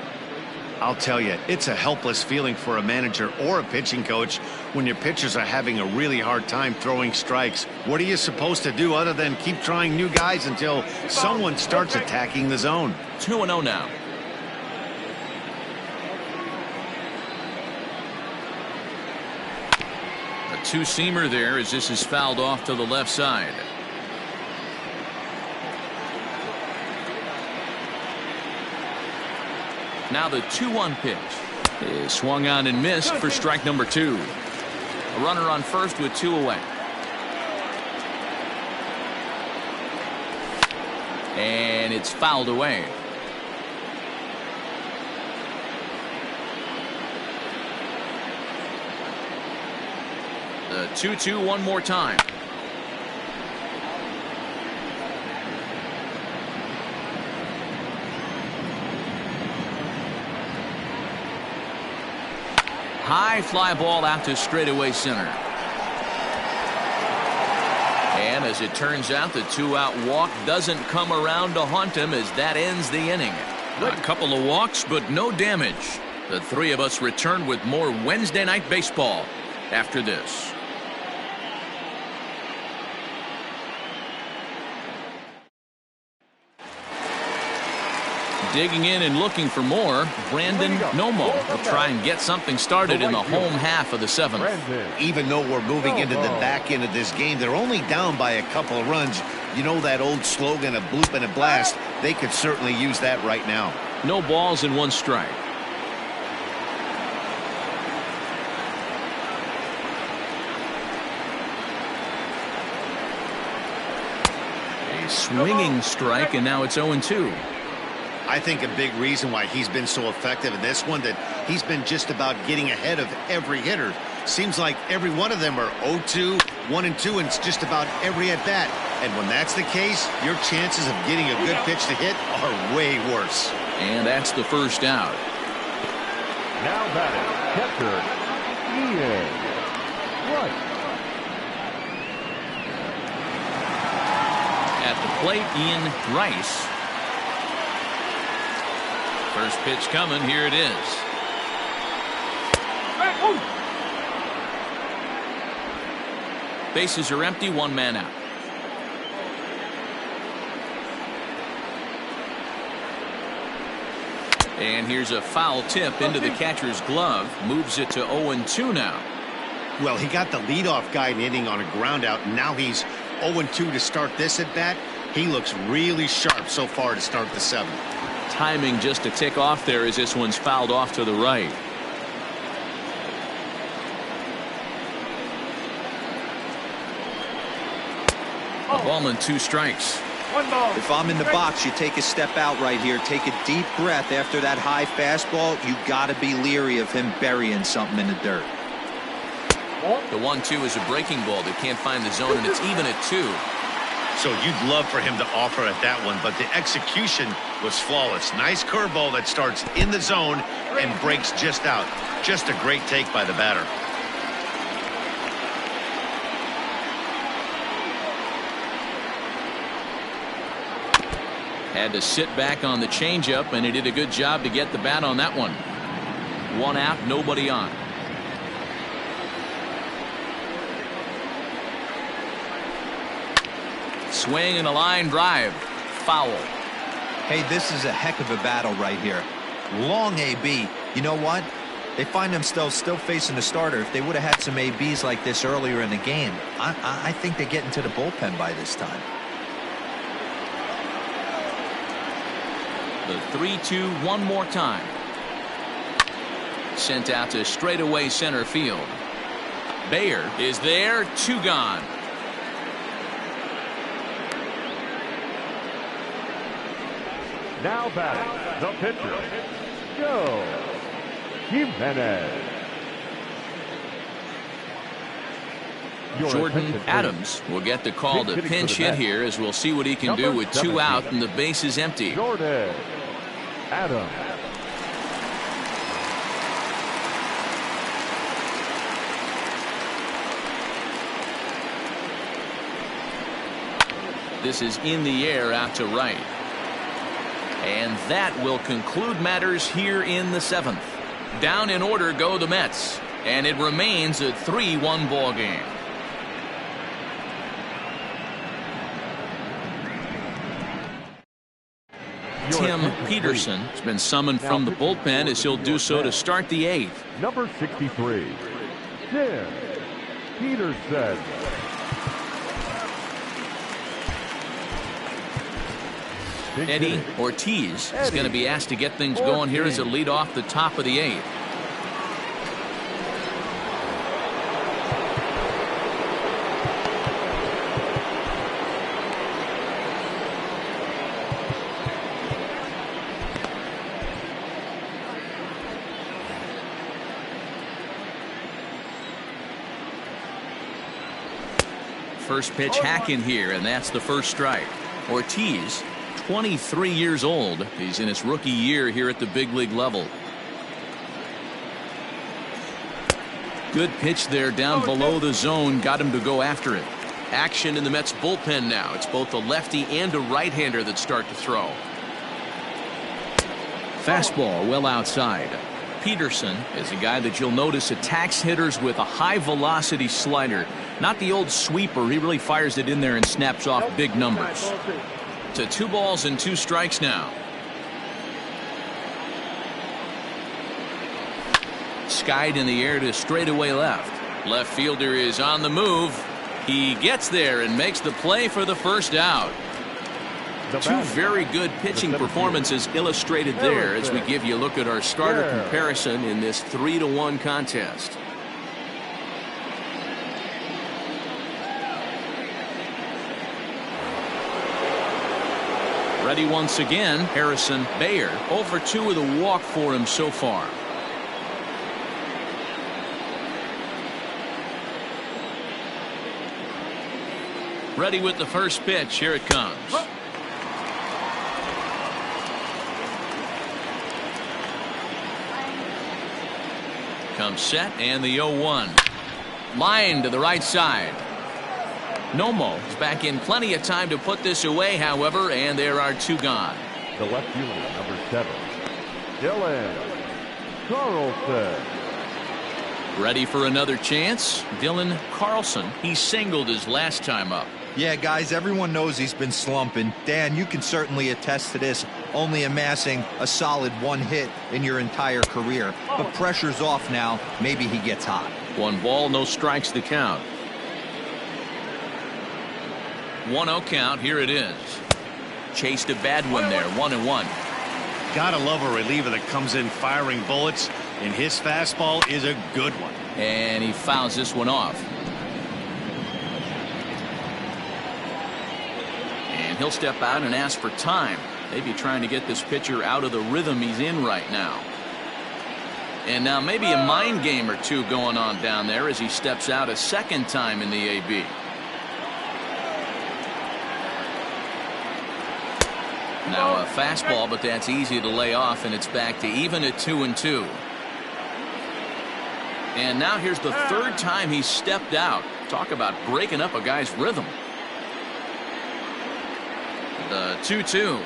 I'll tell you, it's a helpless feeling for a manager or a pitching coach when your pitchers are having a really hard time throwing strikes. What are you supposed to do other than keep trying new guys until someone starts attacking the zone? 2-0 now. A two-seamer there as this is fouled off to the left side. Now the 2-1 pitch is swung on and missed for strike number 2. A runner on first with 2 away. And it's fouled away. The 2-2 one more time. High fly ball out to straightaway center. And as it turns out, the 2-out walk doesn't come around to haunt him as that ends the inning. A couple of walks, but no damage. The 3 of us return with more Wednesday Night Baseball after this. Digging in and looking for more, Brandon Nomo will try and get something started in the home half of the 7th. Even though we're moving into the back end of this game, they're only down by a couple of runs. You know that old slogan, a bloop and a blast? They could certainly use that right now. No balls and 1 strike. swinging strike, and now it's 0-2. I think a big reason why he's been so effective in this one, that he's been just about getting ahead of every hitter. Seems like every one of them are 0-2, 1-2, and it's just about every at bat. And when that's the case, your chances of getting a good pitch to hit are way worse. And that's the first out. Now batting, catcher, Ian Rice. At the plate, Ian Rice. First pitch coming. Here it is. Bases are empty. One man out. And here's a foul tip into the catcher's glove. Moves it to 0-2 now. Well, he got the leadoff guy in inning on a ground out. And now he's 0-2 to start this at bat. He looks really sharp so far to start the seventh. Timing just a tick off there as this one's fouled off to the right. A ball and 2 strikes. One ball. If I'm in the box, you take a step out right here. Take a deep breath after that high fastball. You got to be leery of him burying something in the dirt. The 1-2 is a breaking ball that can't find the zone, and it's even at 2. So you'd love for him to offer at that one, but the execution was flawless. Nice curveball that starts in the zone and breaks just out. Just a great take by the batter. Had to sit back on the changeup, and he did a good job to get the bat on that one. 1 out, nobody on. Swing and a line drive. Foul. Hey, this is a heck of a battle right here. Long AB. You know what? They find themselves still facing the starter. If they would have had some ABs like this earlier in the game, I think they get into the bullpen by this time. The 3-2 one more time. Sent out to straightaway center field. Bayer is there. 2 gone. Now batting, the pitcher, Joe Jimenez. Jordan Adams will get the call to pinch hit here, as we'll see what he can do with 2 out and the base is empty. Jordan Adams. This is in the air out to right. And that will conclude matters here in the 7th. Down in order go the Mets, and it remains a 3-1 ball game. Tim Peterson has been summoned from the bullpen, as he'll do so to start the 8th. Number 63, Tim Peterson. Eddie Ortiz is going to be asked to get things going here as a lead off the top of the 8th. First pitch hack in here, and that's the first strike. Ortiz, 23 years old. He's in his rookie year here at the big league level. Good pitch there down below the zone. Got him to go after it. Action in the Mets bullpen now. It's both a lefty and a right-hander that start to throw. Fastball well outside. Peterson is a guy that you'll notice attacks hitters with a high-velocity slider. Not the old sweeper. He really fires it in there and snaps off big numbers. To 2 balls and 2 strikes now. Skied in the air to straightaway left. Left fielder is on the move. He gets there and makes the play for the first out. 2 very good pitching performances illustrated there as we give you a look at our starter comparison in this 3-1 contest. Ready once again, Harrison Bader. 0 for 2 with a walk for him so far. Ready with the first pitch. Here it comes. Comes set, and the 0-1. Line to the right side. Nomo is back in plenty of time to put this away, however, and there are 2 gone. The left fielder, number 7, Dylan Carlson. Ready for another chance. Dylan Carlson. He singled his last time up. Yeah, guys, everyone knows he's been slumping. Dan, you can certainly attest to this, only amassing a solid 1 hit in your entire career. But pressure's off now. Maybe he gets hot. 1 ball, no strikes the count. 1-0 count. Here it is. Chased a bad one there. 1-1. Gotta love a reliever that comes in firing bullets, and his fastball is a good one. And he fouls this one off. And he'll step out and ask for time. Maybe trying to get this pitcher out of the rhythm he's in right now. And now maybe a mind game or 2 going on down there as he steps out a second time in the AB. Now a fastball, but that's easy to lay off, and it's back to even at 2-2. And now here's the 3rd time he's stepped out. Talk about breaking up a guy's rhythm. The 2-2.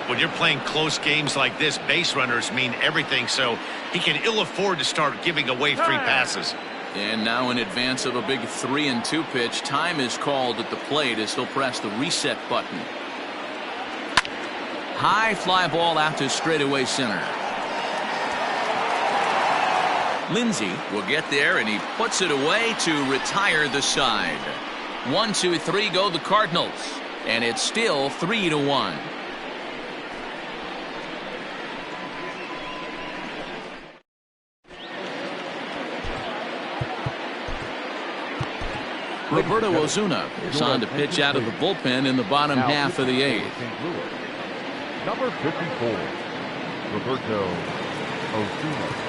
When you're playing close games like this, base runners mean everything, so he can ill afford to start giving away free passes. And now in advance of a big 3-2 pitch, time is called at the plate as he'll press the reset button. High fly ball out to straightaway center. Lindsey will get there, and he puts it away to retire the side. 1, 2, 3 go the Cardinals, and it's still 3-1. Roberto Ozuna is on to pitch out of the bullpen in the bottom half of the 8th. Number 54, Roberto Ozuna.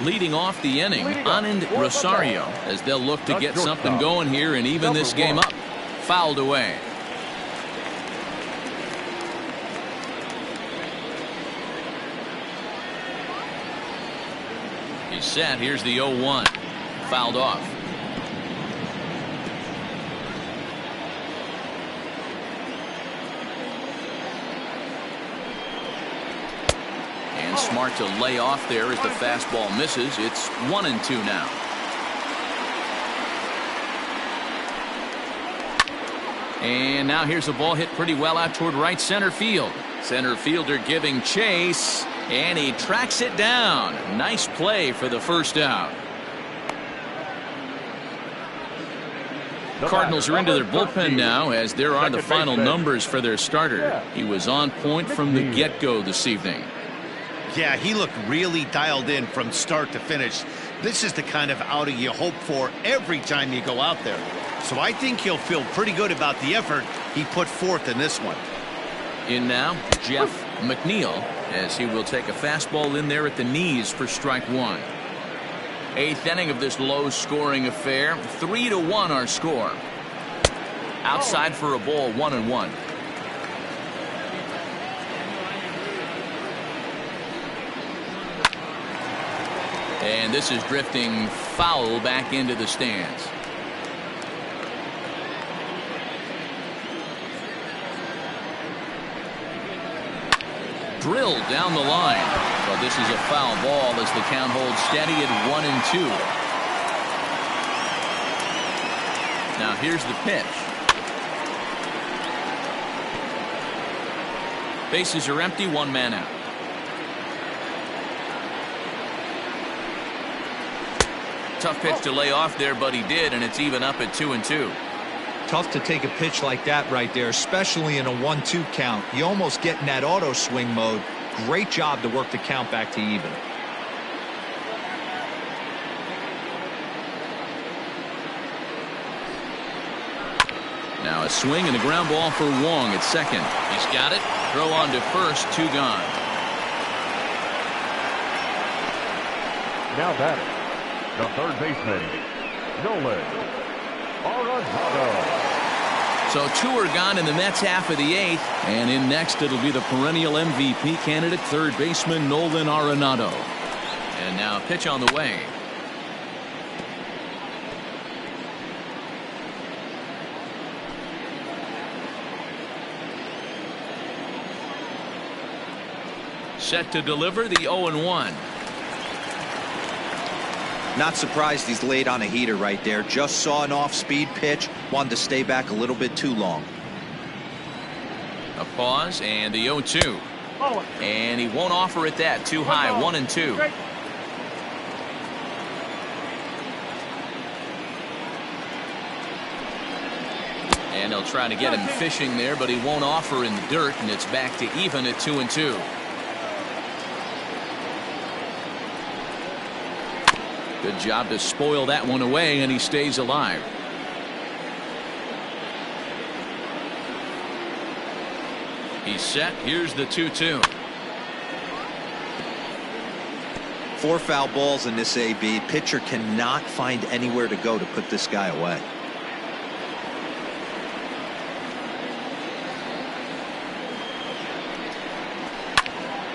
Leading off the inning, Anand Rosario, as they'll look to get something going here and even this game up. Fouled away. He's set. Here's the 0-1. Fouled off. Smart to lay off there as the fastball misses. It's 1-2 now. And now here's a ball hit pretty well out toward right center field. Center fielder giving chase, and he tracks it down. Nice play for the first out. Cardinals are into their bullpen now, as there are the final numbers for their starter. He was on point from the get-go this evening. Yeah, he looked really dialed in from start to finish. This is the kind of outing you hope for every time you go out there. So I think he'll feel pretty good about the effort he put forth in this one. In now, Jeff McNeil, as he will take a fastball in there at the knees for strike 1. 8th inning of this low-scoring affair. 3-1 our score. Outside for a ball, 1-1. And this is drifting foul back into the stands. Drilled down the line. But this is a foul ball as the count holds steady at 1-2. Now here's the pitch. Bases are empty, one man out. Tough pitch to lay off there, but he did, and it's even up at 2-2. Tough to take a pitch like that right there, especially in a 1-2 count. You almost get in that auto swing mode. Great job to work the count back to even. Now a swing and a ground ball for Wong at second. He's got it. Throw on to first, 2 gone. Now batting, the third baseman, Nolan Arenado. So 2 are gone in the Mets half of the 8th, and in next it'll be the perennial MVP candidate, third baseman Nolan Arenado. And now a pitch on the way. Set to deliver the 0-1. Not surprised he's laid on a heater right there. Just saw an off-speed pitch. Wanted to stay back a little bit too long. A pause and the 0-2. And he won't offer it that. Too high. 1-2. And they'll try to get him fishing there, but he won't offer in the dirt, and it's back to even at 2-2. Good job to spoil that one away, and he stays alive. He's set. Here's the 2-2. 4 foul balls in this AB. Pitcher cannot find anywhere to go to put this guy away.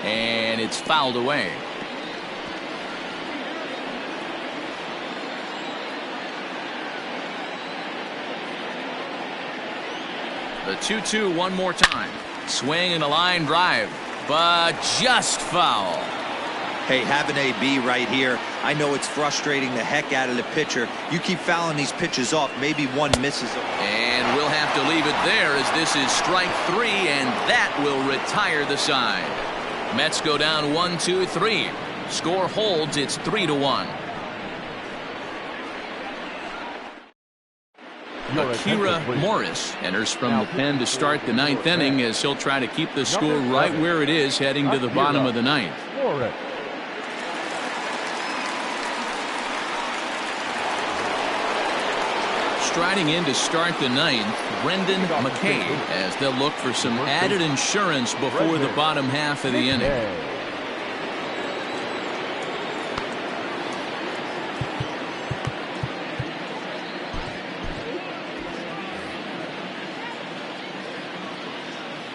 And it's fouled away. The 2-2 one more time. Swing and a line drive, but just foul. Hey, have an AB right here. I know it's frustrating the heck out of the pitcher. You keep fouling these pitches off, maybe one misses. And we'll have to leave it there as this is strike 3, and that will retire the side. Mets go down 1-2-3. Score holds. It's 3-1. Akira Morris enters from the pen to start the 9th inning as he'll try to keep the score right where it is heading to the bottom of the 9th. Striding in to start the 9th, Brendan McKay, as they'll look for some added insurance before the bottom half of the inning.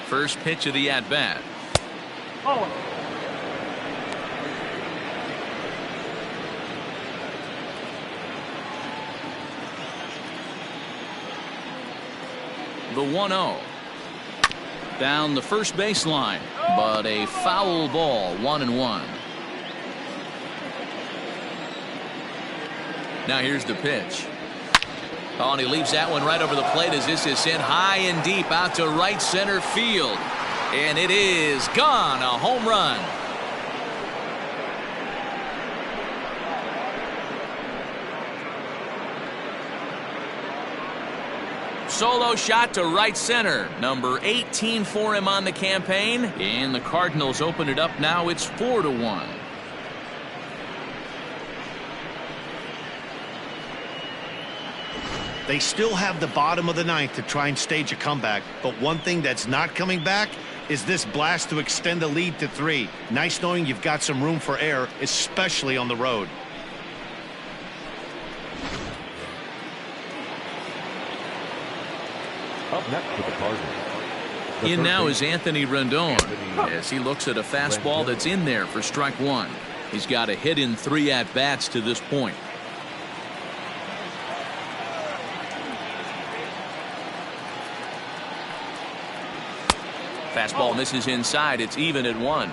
First pitch of the at-bat. The 1-0. Down the first baseline, but a foul ball, 1-1. Now here's the pitch. Oh, and he leaves that one right over the plate as this is sent high and deep out to right center field. And it is gone. A home run. Solo shot to right center. Number 18 for him on the campaign. And the Cardinals open it up now. It's 4-1. They still have the bottom of the 9th to try and stage a comeback, but one thing that's not coming back is this blast to extend the lead to 3. Nice knowing you've got some room for error, especially on the road. Up next for the Cardinals. In now is Anthony Rendon as he looks at a fastball that's in there for strike one. He's got a hit in 3 at-bats to this point. Fastball misses inside. It's even at 1.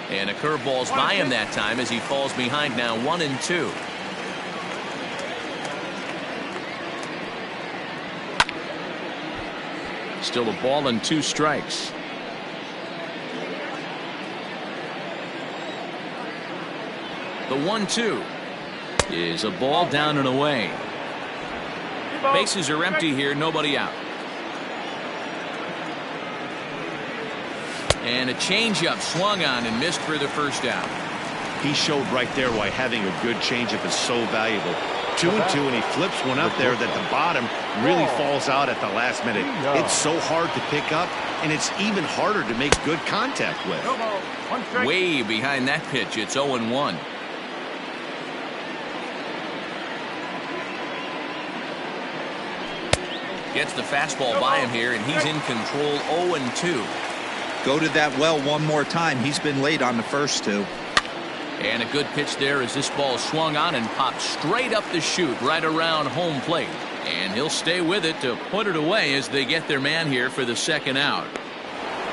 And a curveball's by him that time as he falls behind now 1-2. Still a ball and 2 strikes. The 1-2 is a ball down and away. Bases are empty here, nobody out. And a changeup swung on and missed for the first out. He showed right there why having a good changeup is so valuable. 2-2, and he flips one up there that the bottom really falls out at the last minute. It's so hard to pick up, and it's even harder to make good contact with. Way behind that pitch, it's 0-1. Gets the fastball by him here, and he's in control. 0-2. Go to that well one more time. He's been late on the first 2. And a good pitch there as this ball swung on and popped straight up the chute right around home plate. And he'll stay with it to put it away as they get their man here for the second out.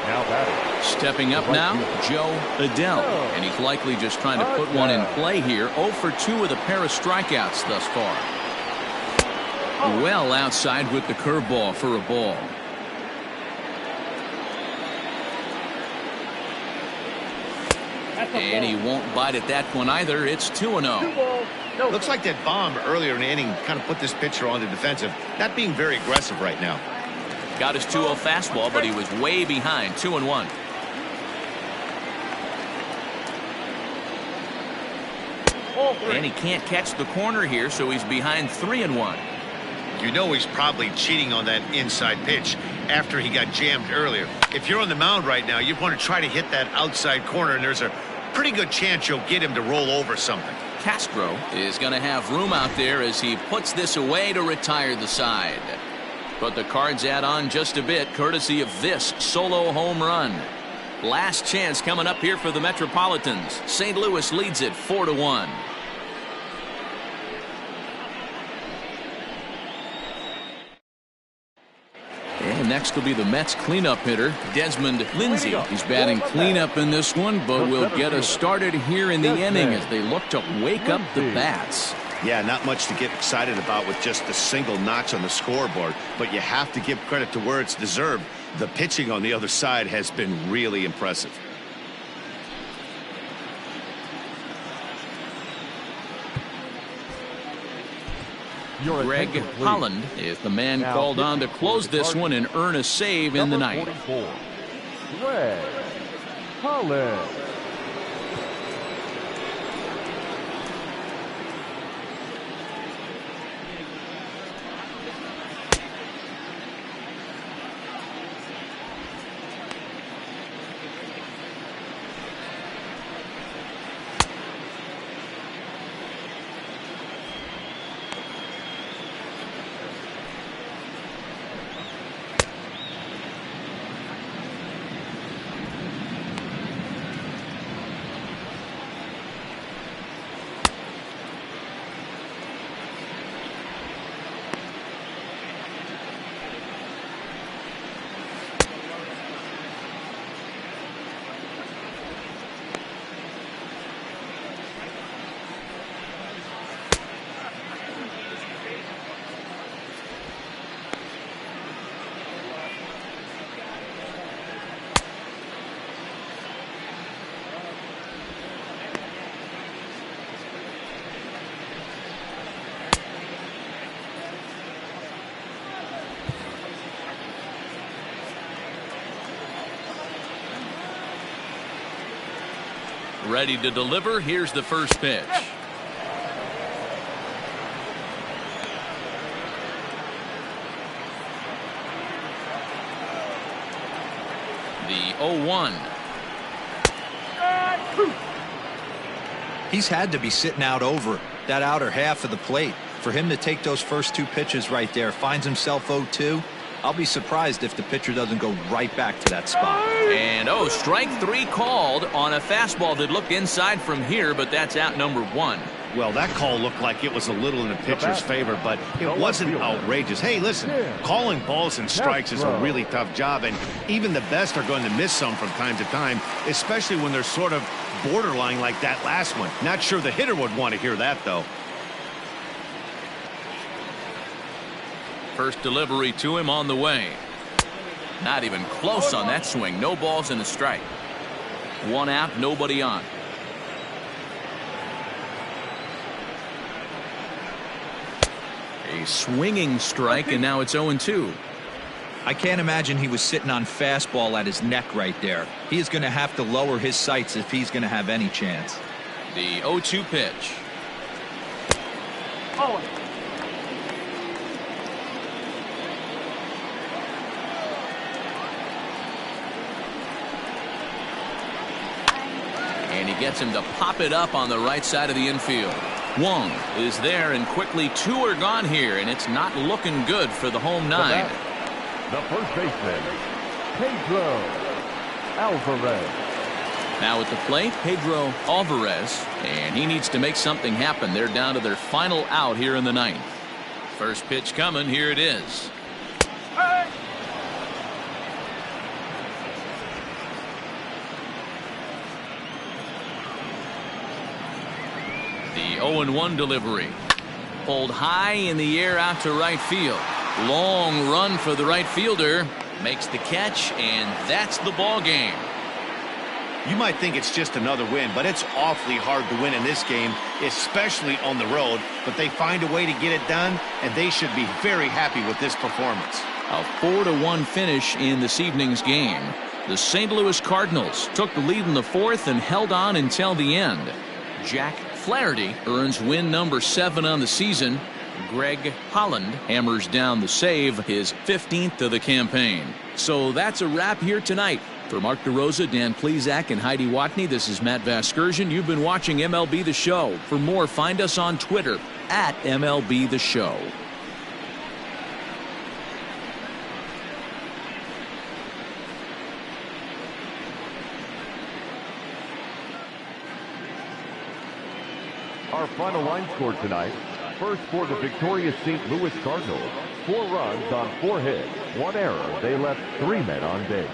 Now batting. Stepping up now, Joe Adele. And he's likely just trying to put one in play here. 0 for 2 with a pair of strikeouts thus far. Well outside with the curveball for a ball. And he won't bite at that one either. It's 2-0. Looks like that bomb earlier in the inning kind of put this pitcher on the defensive. Not being very aggressive right now. Got his 2-0 fastball, but he was way behind. 2-1. And he can't catch the corner here, so he's behind 3-1. You know he's probably cheating on that inside pitch after he got jammed earlier. If you're on the mound right now, you want to try to hit that outside corner, and there's a pretty good chance you'll get him to roll over something. Castro is going to have room out there as he puts this away to retire the side. But the Cards add on just a bit courtesy of this solo home run. Last chance coming up here for the Metropolitans. St. Louis leads it 4-1. And next will be the Mets cleanup hitter, Desmond Lindsay. He's batting cleanup in this one, but will get us started here in the inning as they look to wake up the bats. Yeah, not much to get excited about with just the single notch on the scoreboard, but you have to give credit to where it's deserved. The pitching on the other side has been really impressive. Greg Holland is the man called on to close this one and earn a save in the ninth. Greg Holland. Ready to deliver. Here's the first pitch. The 0-1. He's had to be sitting out over that outer half of the plate. For him to take those first 2 pitches right there, finds himself 0-2. I'll be surprised if the pitcher doesn't go right back to that spot. And strike 3 called on a fastball that looked inside from here, but that's out number 1. Well, that call looked like it was a little in the pitcher's favor, but it wasn't outrageous. Hey, listen, calling balls and strikes is a really tough job, and even the best are going to miss some from time to time, especially when they're sort of borderline like that last one. Not sure the hitter would want to hear that, though. First delivery to him on the way. Not even close on that swing. No balls and a strike. 1 out, nobody on. A swinging strike, and now it's 0-2. I can't imagine he was sitting on fastball at his neck right there. He is going to have to lower his sights if he's going to have any chance. The 0-2 pitch. And he gets him to pop it up on the right side of the infield. Wong is there, and quickly 2 are gone here, and it's not looking good for the home 9. The first baseman, Pedro Alvarez. Now at the plate, Pedro Alvarez, and he needs to make something happen. They're down to their final out here in the 9th. First pitch coming. Here it is. The 0-1 delivery. Pulled high in the air out to right field. Long run for the right fielder. Makes the catch, and that's the ball game. You might think it's just another win, but it's awfully hard to win in this game, especially on the road. But they find a way to get it done, and they should be very happy with this performance. A 4-1 finish in this evening's game. The St. Louis Cardinals took the lead in the 4th and held on until the end. Jack Flaherty earns win number 7 on the season. Greg Holland hammers down the save, his 15th of the campaign. So that's a wrap here tonight. For Mark DeRosa, Dan Plesac, and Heidi Watney, this is Matt Vasgersian. You've been watching MLB The Show. For more, find us on Twitter at MLB The Show. Our final line score tonight. First for the victorious St. Louis Cardinals. 4 runs on 4 hits. 1 error. They left 3 men on base.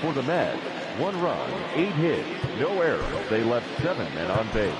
For the Mets, 1 run, 8 hits, no errors. They left 7 men on base.